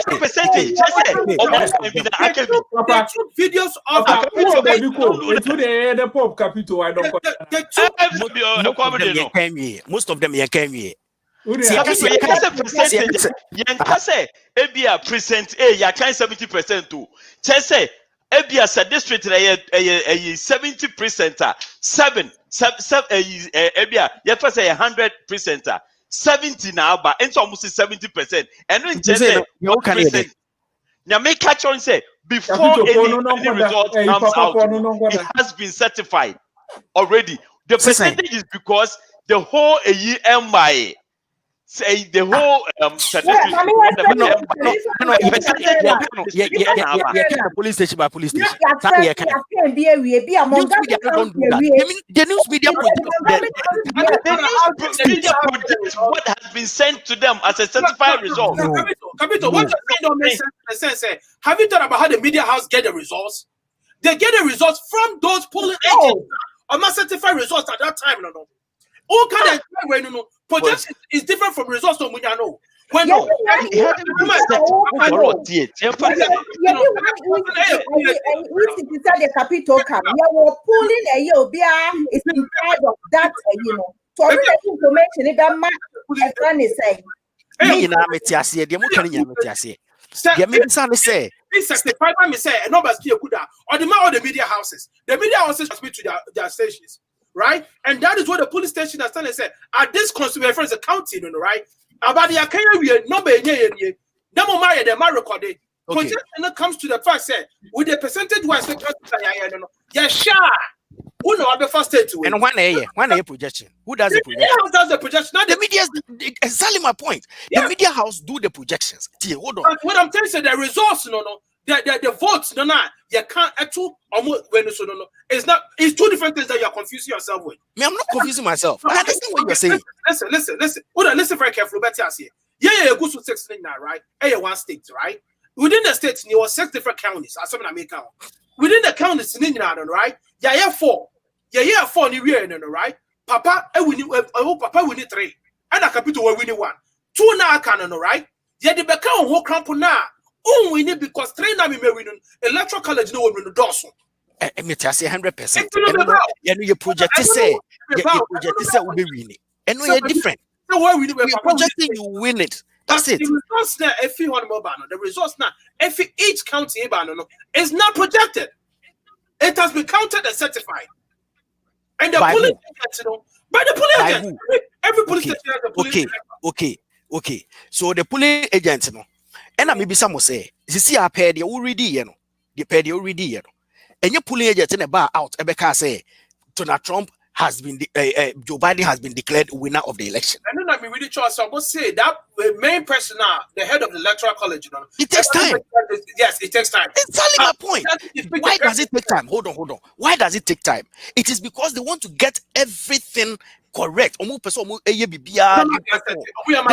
Percentage. Videos of the Pope Capital. I don't most of them Yankee. Ebia present A, ya can 70% too. Chese Ebia said district 70%. 7 Ebia, you first say 100%. 70 now, but it's almost 70%. And then Chese, now make catch on say before any result comes out, it has been certified already. The percentage is because the whole AEMI say the whole police station by police station. The news media projects what has been sent to them as a certified result. Capito, what don't make sense? Have you thought about how the media house get the results? They get the results from those polling agents or not certified results at that time. No. All kind of way, projection is different from results to Munyano. When the capital come, you were pulling a year is in charge of that, So all the information that my friend is saying. And nobody could or the media houses. The media houses speak to their stations. Right, and that is what the police station has done and said. At this consumer friends county, right? About the Akaya number, the recorded. Projection comes to the fact said with the percentage wise, yeah, sure. Who know the first state to win? And one a projection. Who does the projection? House does the projection. Not The media is exactly my point. Yeah. The media house do the projections. Hold on. But what I'm telling you, the results, the votes, you can't actually almost when no. It's not. It's two different things that you're confusing yourself with. Me, I'm not confusing myself. I understand what you're saying. Listen. Hold on, listen very carefully. Better as here. Yeah, go to 6 now, right? One state, right? Within the states, there were 6 different counties. As some make out. Within the counties, right? Yeah, 4. Yeah, 4 in the right? Papa, Papa win 3. And a capital will win 1. 2 now can right? Yeah, the back on whole camp now. Oh, we need because 3 now we may win electoral college no win the Dawson. Me tell you 100%. And your project is say your project is will be winning. And we are different. So why we projecting you win it. That's it. The results now, if you want the results now, if each county is not projected, it has been counted and certified. And the police by the police agent. Every police station has a police Okay. So the police agents, and maybe some will say, you see, I paid you already, the paid you already, and your police agent in a bar out, Ebeka say, Donald Trump has been Joe Biden has been declared winner of the election. I know that we really trust. So I must say that the main person now, the head of the electoral college, it takes time. Yes, it takes time. Exactly my point. Why does it take time? Hold on. Why does it take time? It is because they want to get everything correct. The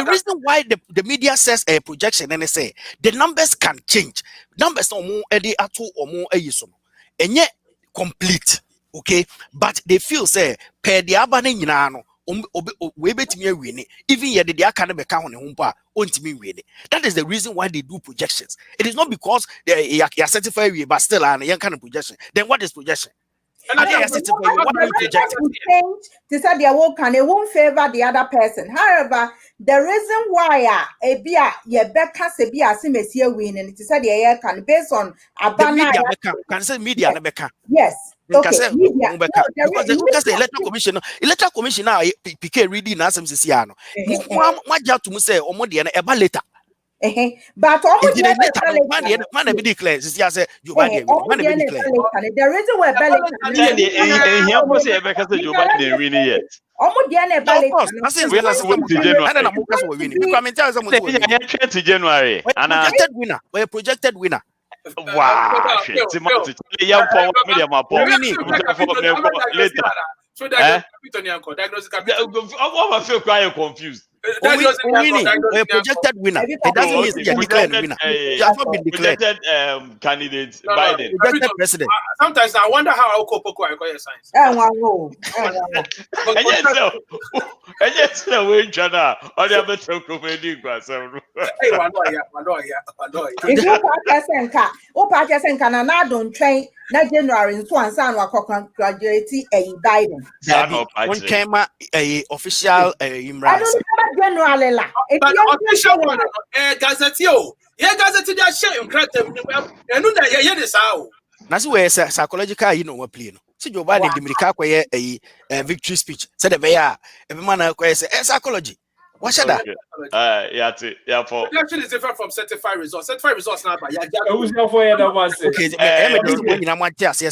reason why the media says a projection and they say the numbers can change. Numbers are more and yet complete. Okay, but they feel say per the abane nyina no we betimi win even ye de aka na beka ho ne ho pa ontimi win. That is the reason why they do projections. It is not because they are certified but still an yan kind of projection. Then what is projection? And what are you projecting? To say they won't favor the other person. However, the reason why Beka Sebia Simesia win and it is said the can based on the can say media Beka. Yes. Okay. Media. Because the electoral commission now PK reading as MCCano. What job to say or more than a later. But man be declared you say you buy the reason why Joe Biden winning yet. January and a projected winner. Wow. So diagnosis I feel quite confused. Winning a projected winner. It doesn't mean you're declared winner. You have not been declared. Candidate Biden. Projected president. Sometimes I wonder how I'll call your science. And yes, we're Jana. On the other talk of a new class. Don't train na January so and son congratulate Biden. One came a official I don't January la. But official one Gazetio. Yeah, Gazette they share in credit. And no that yeah this how. Na so we psychological we play no. See Joe Biden the America kwaye a victory speech. Said the bear every man kwaye say psychology. What should that? Yeah, for projection is different from certified results. Certified results now, but who's your for that one? Okay, I want to say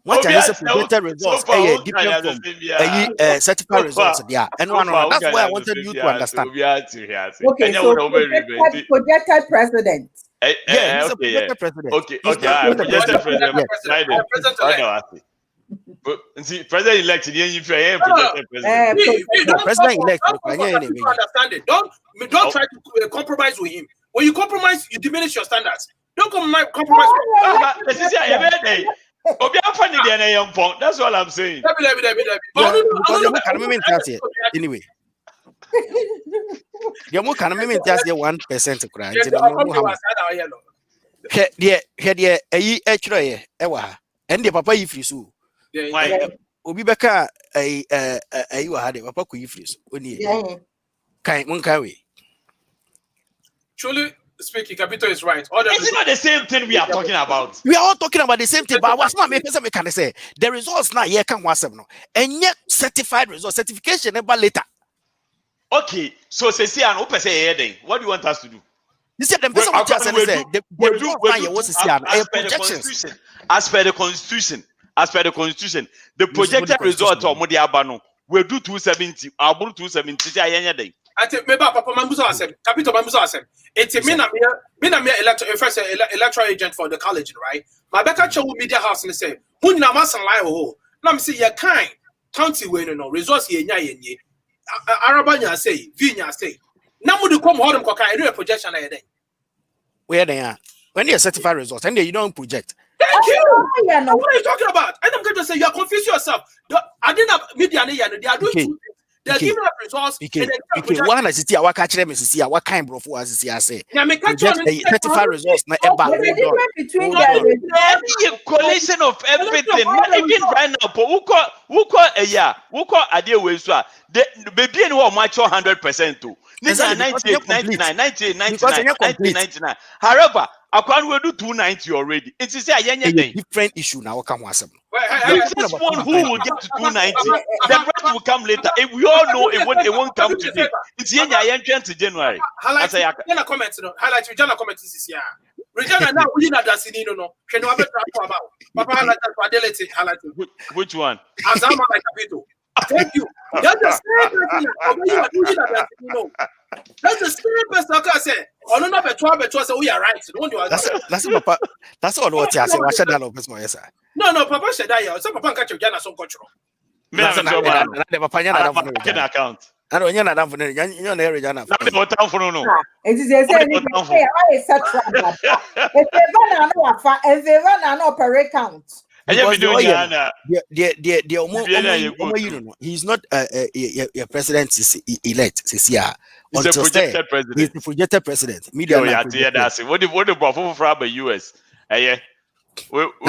what projected results different from certified results there. And that's why I wanted you to understand. Okay, so projected president. Yeah, he's a projected president. Okay, projected president. See, president-elect, you projected president. President-elect, understand it. Don't try to compromise with him. When you compromise, you diminish your standards. Don't compromise. That's all I'm saying. Anyway. You more can maybe just 1% cry. And the papa if you so. Obi beka you had papa ku ifris oni kai mun kai. Truly speaking, Capito is right. It's not the same thing we are talking about. We are all talking about the same thing, but what's not making some can say the results now here can was no and yet certified results certification about later. Okay, so say an open say what do you want us to do? You see them person what you say the projections. As per the constitution, the projected result of Modiabano will do 270. I'll do 270. I think maybe Papa Mambuzo Asem, Capital Mambuzo Asem. It's a mina electoral agent for the college, right? My Becca Chow Media House and say, who namas and lie ho. Now, see your kind county winner, no resource ye, Arabania say, Vinya say. Now, would you come hold them coca and do a projection a day? Where they are. When they are certified results, and you don't project. Thank you. What are you talking about? And I'm going to say you are confusing yourself. I didn't have media, they are doing two things. They're giving up results. One is see our catch them is see what kind of as see I say. Yeah, me catch the 35 results not about between a collation of everything. Not even right now. Who call a year? Who call a deal with the baby and who match 100% too. 98, 99, 98, 99, 99. However, I can't do 290 already. It's a different issue now. Come on, the first one who will get to 290, the rest will come later. If we all know it won't come today. It's in January. Highlight Regina comments. Highlight Regina comments this year. Regina now we not dancing no. Can you have a about? Papa highlight fidelity. Highlight which one? Azama like a bit. Thank you. That's the same person. That's the same person. I say, on another 12, say we are right. That's Papa. That's all what I say. What should I know? No, Papa said that. Some Papa catch you Ghana some cultural. Account. I don't know that for you know Regina. It is a if they run an opera count. He's not a president elect. He's a projected president. He's the projected president. Media. What the buffer from the US? Now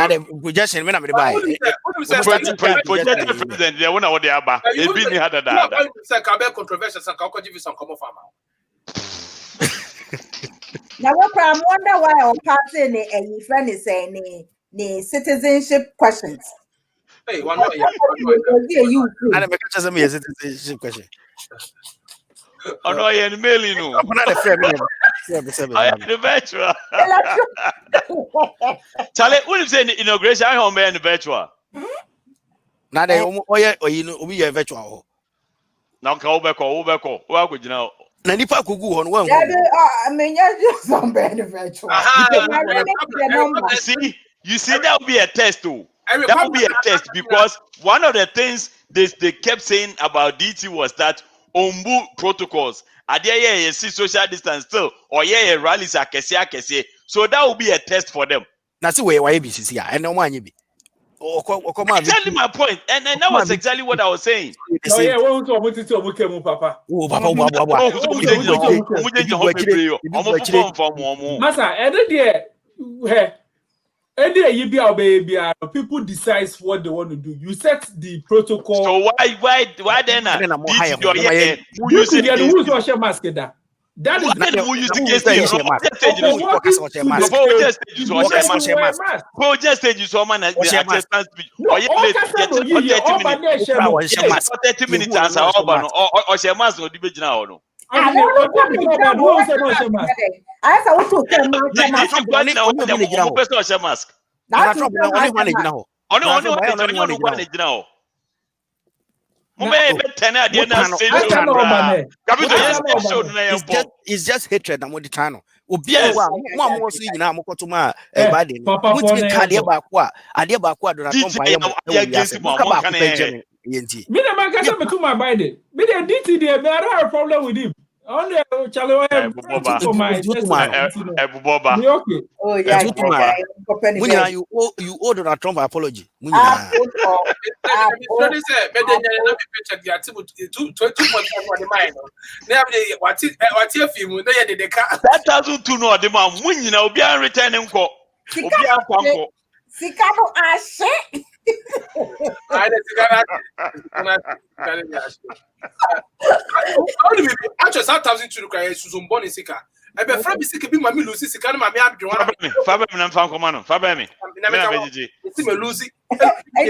the projection when I'm buy. Projected president. They won't know what they are about. They've been here that. Controversial. Some give you some common farmer. Now, I wonder why our party and friend is saying the citizenship questions. Hey, one more. I never catch me a citizenship question. Oh no, you're in mailing. I'm not a friend. I am the virtual. Charlie, what you say in the inauguration? I am in the virtual. Now they you know we are virtual. Now come back. Where could you know? Na nipa kugu on one. I mean, you just some virtual. You see, that will be a test too. That will be a test because one of the things they kept saying about DT was that Ombu protocols. Are there social distance still? Or rallies are kese. So that will be a test for them. That's the way YBCC and no one you be. Exactly my point. And that was exactly what I was saying. Oh, yeah, Papa. People decide what they want to do. You set the protocol. So why then? Who's your mask? That is not who used to get stage. Project stage is someone at 30 minutes answer or share mask or debate now. It's just hatred. I'm with the channel. Only Charlie, you owe Donald Trump apology. Actually, sometimes to look at Susan Bonnie Sika. I be from Sika be my Lucy Sika, my Fabian, Fabian, Lucy. They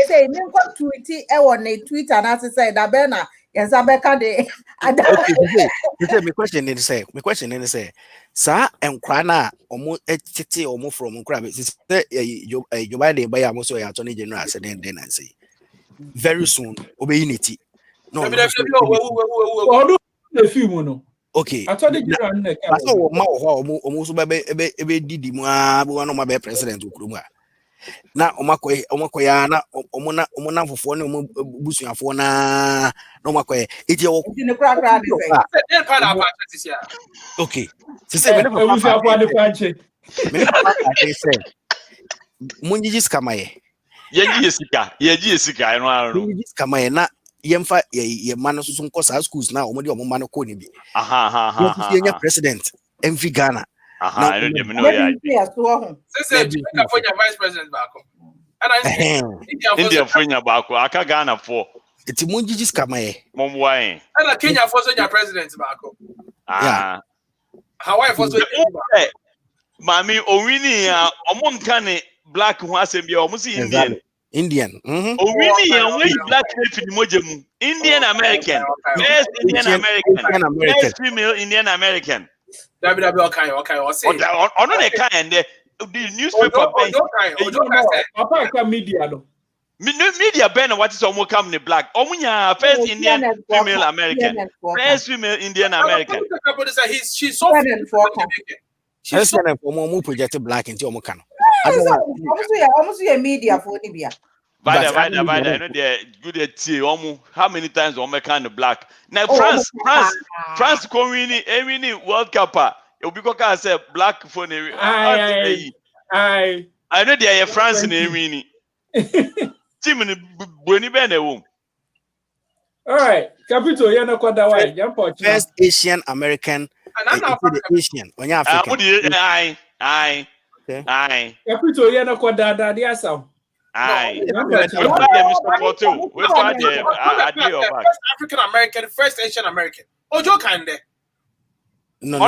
say, tweet on a tweet and as I said, Abena, Yes, I back at the. Okay, you say my question is say, sir, and crana almost titi almost from crab. It's you buy the buy almost your attorney general, and then I say, very soon, obey unity. No, the film, okay. I told you, I saw almost be didi one of my president Ukruma. Na omakoya na omona fofo ne busuafo na omakoya eti o okay se say me busuafo de panche me say munjiji skamaye yeji esika no aro munjiji skamaye na yemfa ye ma no so nko sa schools na omode omma no ko ne bi ye president MV Ghana I don't even know ya say vice president back. India for Nyabako, Aka Ghana for. It's a Munjis Kamae. Momway. And Kenya for your president back. Hawaii for Mami Owini, Omon Kane, black who has been almost Indian. Indian. Owini, and we black Mojemu. Indian American. Yes, Indian American. Yes, female Indian American. Okay. On the kind the newspaper media ben what is almost coming black omunya first Indian female American first female Indian American she's so she's for more project black into omukano almost a media for Libya. By I know they're good at tea. How many times on kind of black? Now France winning World Cup. You'll be going say black for I know they are France in winning. Team in Bunny Bene. All right, Capital, you're not quite that way. Jump out. First Asian American. Asian. When you're African. Aye. Capital, you're not quite that. Yes, aye. African American, first Asian American. Ojo Kande. No,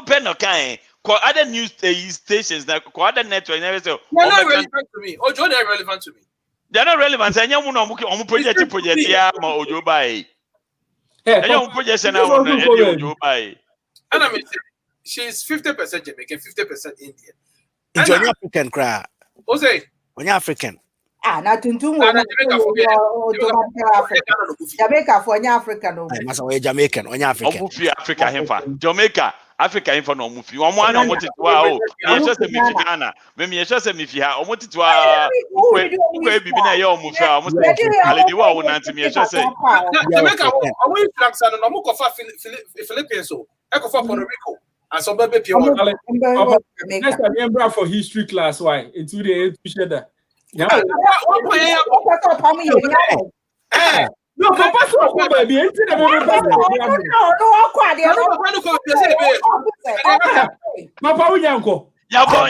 pen kind. Other news stations, other networks, never say. They're not relevant to me. Ojo, they're relevant to me. They're not relevant. I know project. Yeah, Ojo by. I know project now. Ojo by. And I mean, she's 50% Jamaican, 50% Indian. It's an African crowd. Jose. When you're African. Not Jamaica for African. Jamaican, on African. Jamaica, Africa info no mufi. One wanted to wow. Yes, just a Ghana. Maybe it's just a mifia. I wanted to where be na yo mufi. Almost ali di wa wonanti me just say. Jamaica, I want flags and no mo kofa Philippines so. E kofa Puerto Rico. And some baby pure. Next time you bring for history class why? Into the together. Yeah. No, Papa, so baby. Papa, we yanko. Yabon.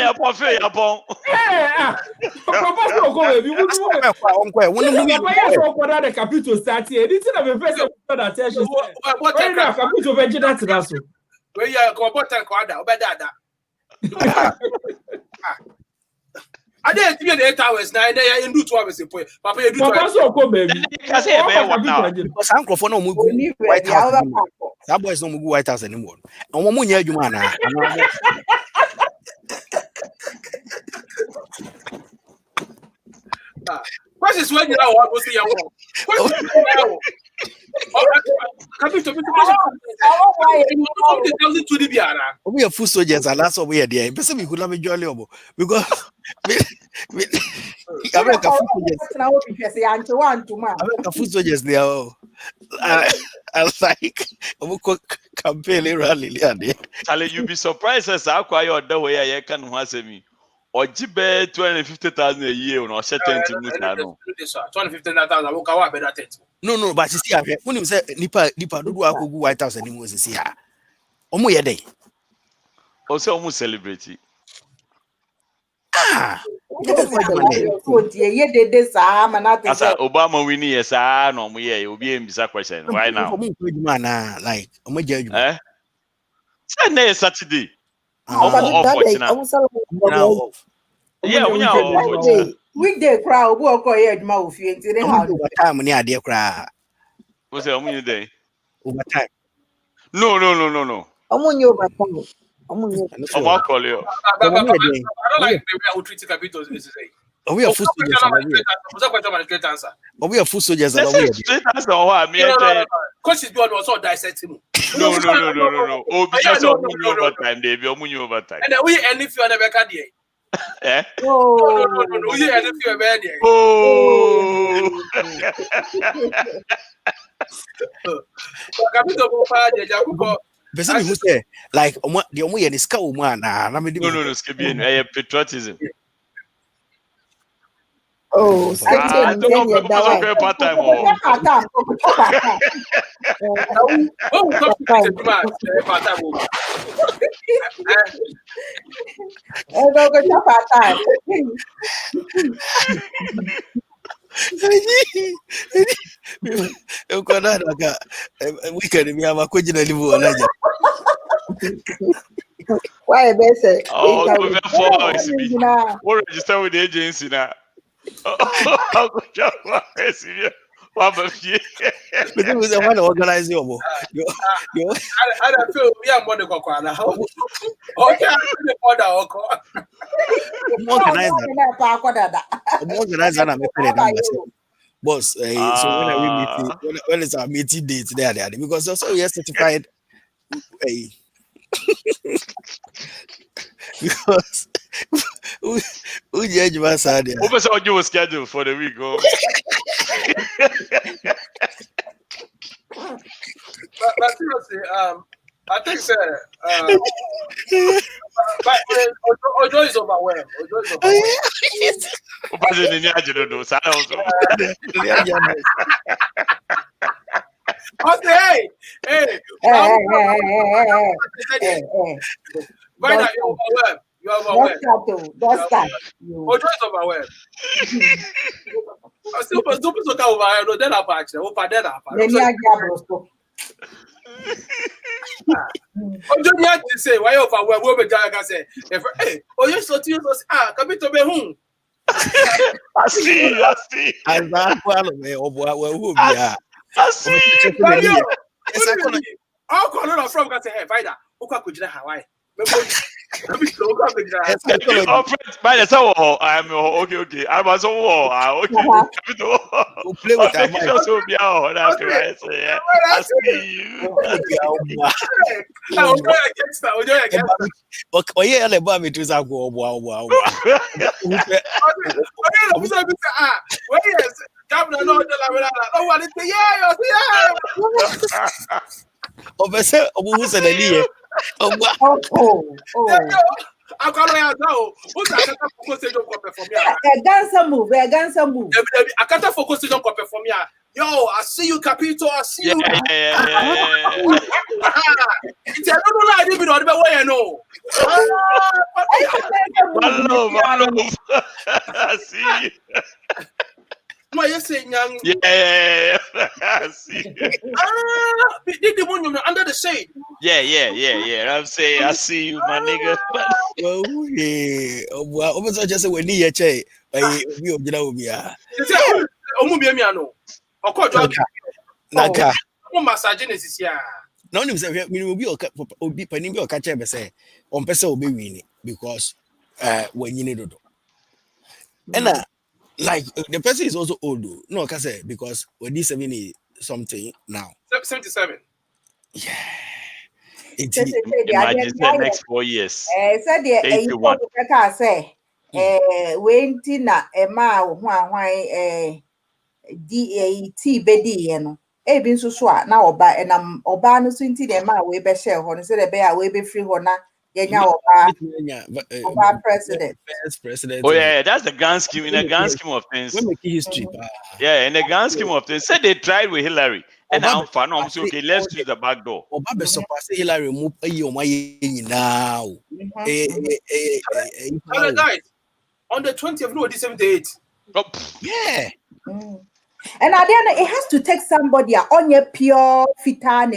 Papa, so go baby. We capital start here. This is the first that attention. What capital vegetable that's so. Where you go about and quada, obedada. I didn't see the 8 hours now. They do 2 hours in point. Papa, you do 2 hours. Papa, baby. Because some microphone no move White House. That boy is no move White House anymore. And one more year, you man. What is when you are what was the hour? We are full soldiers, and that's what we are there. Because we could not be jolly because America full soldiers there. I like campaign rally. Charlie, you be surprised as I acquire the way I can once me. Or Jibe 250,000 a year or 20 minutes. 250,000. I will go better. No, but you see, when you say Nipa do go White House anymore, you see, Omo ye day. Also, almost celebrity. Obama winning, yes, no, we will be in this question right now. Like, Sunday, Saturday. Weekday crowd, walk or head mouth, you ain't time near dear cry. What's that? Omunye day? over time. No. Omunye over time. Omunye. I'm not calling you. I don't like the way I would treat Capito. We are full soldiers. Straight answer. We are full soldiers. Let's say straight answer. What? Me Because she's doing also dissect him. No. Oh, because Omunye overtime. They be Omunye overtime. And then we end if you never can hear. Eh? Oh. No. We end if you ever hear. Oh. Capito go fire the Jacobo. Person who say like the omo ye ni ska wo mu ana na me di. No. Skipping. Patriotism. Oh, I don't know people part time. Oh, come to part time. Eu quando aka weekend mi ama kwejina livu alaja. Why be say? Oh, we register with the agency now. I'll go job. What about you? But it was the one organize you. I don't feel we are money kokwana. Okay, I organize na me pay them. Boss, so when are we meeting? When is our meeting date there? Because also we are certified. Because who judge my side? What was your schedule for the week? But seriously, I think Ojo is overwhelmed. Okay, hey. Right now, you're overwhelmed. You're overwhelmed. Ojo is overwhelmed. I still so overwhelmed. No, then I patch. Ojo ni a ti say why overwhelmed? We be just say, hey, Ojo so ti so come to be home. I see. As that one me who be ah. I see. I'll call it from say, hey, Vida, who can go to Hawaii? By the time I'm okay. I was okay. We'll play with that mic. Also be out after I say, I see you. Oh yeah, let me to say wow. Obese obu se na liye. I can't know. Who's that focus on perform here? A dancer move. I can't focus on perform here. Yo, I see you, Capito. I see you. It's a little lie, even on the way I know. I see you. No, you're saying young. Yeah. I see. Did the one under the shade? Yeah. I'm saying I see you, my nigga. Well, yeah. Well, almost just when you che. We obina obia. Omubiamiano. Naka. Massage is here. No, you say we will be penny or catch ever say on person will be winning because when you need to do. And like the person is also old though. No, I can say because when this 70 something now. 77. Yeah. Imagine the next 4 years. Said the 81. Say, when Tina Emma DAT Bedi, you Ebin Suswa now by and I'm Obano Swinty the ma way be share honor said a bear way be free honor. Oba president. President. Oh yeah, that's the grand scheme in the grand scheme of things. We make history. Yeah, in the grand scheme of things. Said they tried with Hillary. And now I'm so okay, let's use the back door. Oba surpass Hillary move now. Guys, on the 20th of December 8th. Yeah. And at the end, it has to take somebody on your pure fitan.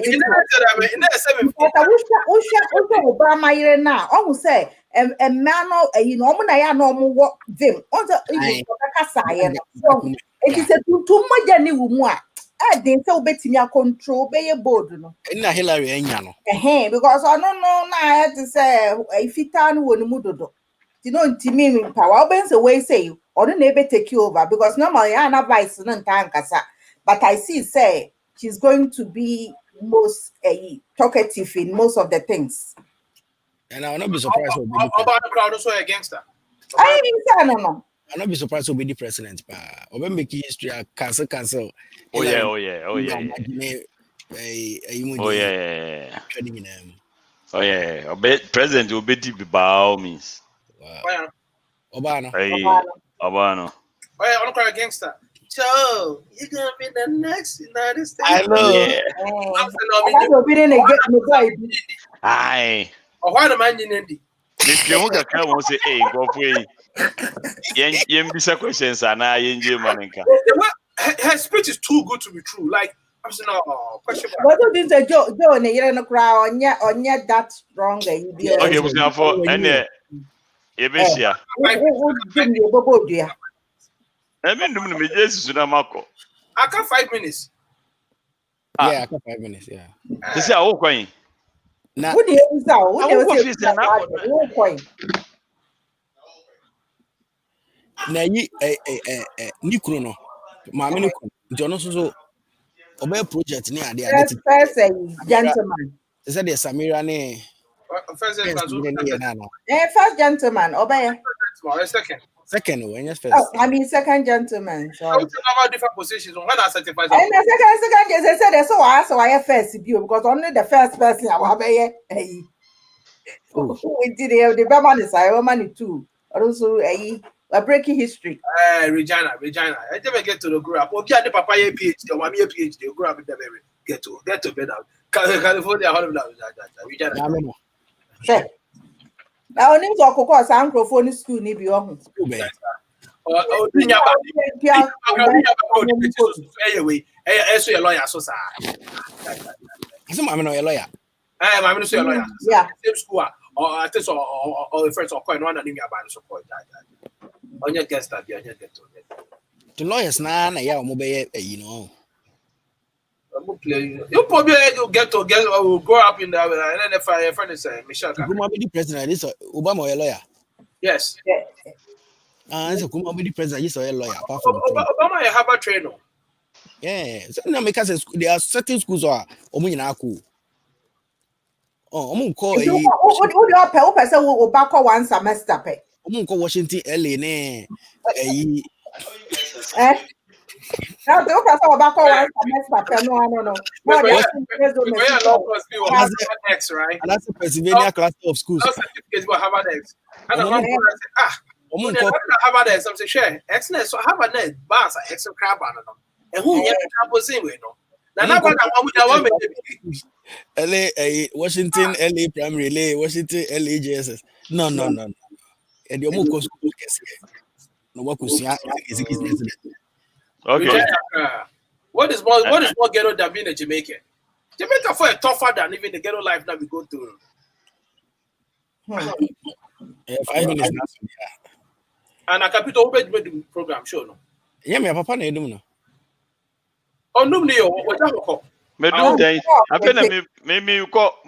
Obama now. Almost say a man normal them. Also, it is a too much. They say obetimi control be board no. Na Hillary enya no. Because I don't know now I had to say if it turn won mu dodo. You know ntimi power oben say way say or no ebe take you over because normally I na vice no ntan kasa. But I see say she's going to be most talkative in most of the things. And I will not be surprised about the crowd also against her. I didn't no. I'll not be surprised to be the president. But make history cancel. Oh yeah. Oh yeah. President will be deep by all means. Obano. Obano. Oh yeah, I'm not against her. So you're gonna be the next United States. I know. Yeah. Aye. Oh, why the man in Indy? If you want to come and say, hey, go for it. Yen bisa questions and I enjoy maninka. Her speech is too good to be true. Like I'm saying, no question. What do you say, Joe? You know, crowd on that strong. Okay, what's now for any Ebesia? I mean, the Jesus Sunamako. I got 5 minutes. Yeah, I got 5 minutes. Yeah. This is our coin. Na Who do you na yi ni kuro no maame ne kuro nti ono so obey project ni ade first gentleman. They said the Samira ne First gentleman obey. Second. When first. Oh, I mean second gentleman. So about different positions. When I certify. And the second they said so I first view because only the first person I will be we did the Batman is I money too. Also a breaking history. Regina. I never get to the grow up. Okay, the papa PhD or mommy PhD, you grow up in the baby. Get to bed out. California, Regina. Sure. Now, on him talk about microphone school, ni bi ohun. So your lawyer, so sir. I'm a lawyer. I'm a lawyer. Yeah. Same school, or at least or the first or coin one and about support that. On your guest, that you get to it. The lawyers now, yeah, you know. You probably get or grow up in the and then if I friend is Michelle. Kuma be the president, this Obama a lawyer. Yes. So Kuma be the president, he's a lawyer. Apart from Obama a Harvard trainer. Yeah, so now because there are certain schools are cool. Oh, call person will back one semester pay. Call Washington LA ne. Now the person back one semester pay no. X, right? And that's a Pennsylvania cluster of schools. Certificates for Harvard X. And Harvard X, I'm saying, share. Excellent. So Harvard X, Bass, X crab on them. And who you campus in with no? Now, LA, Washington, LA Primary, LA, Washington, LA JSS. No. And the Omoko school no what could see is resident. Okay. What is more ghetto than being a Jamaican? Jamaica for a tougher than even the ghetto life that we go through. 5 minutes now. And a capital program, sure no. Yeah, my papa na edum no. Oh, no, what you call? Me do day. I feel me you call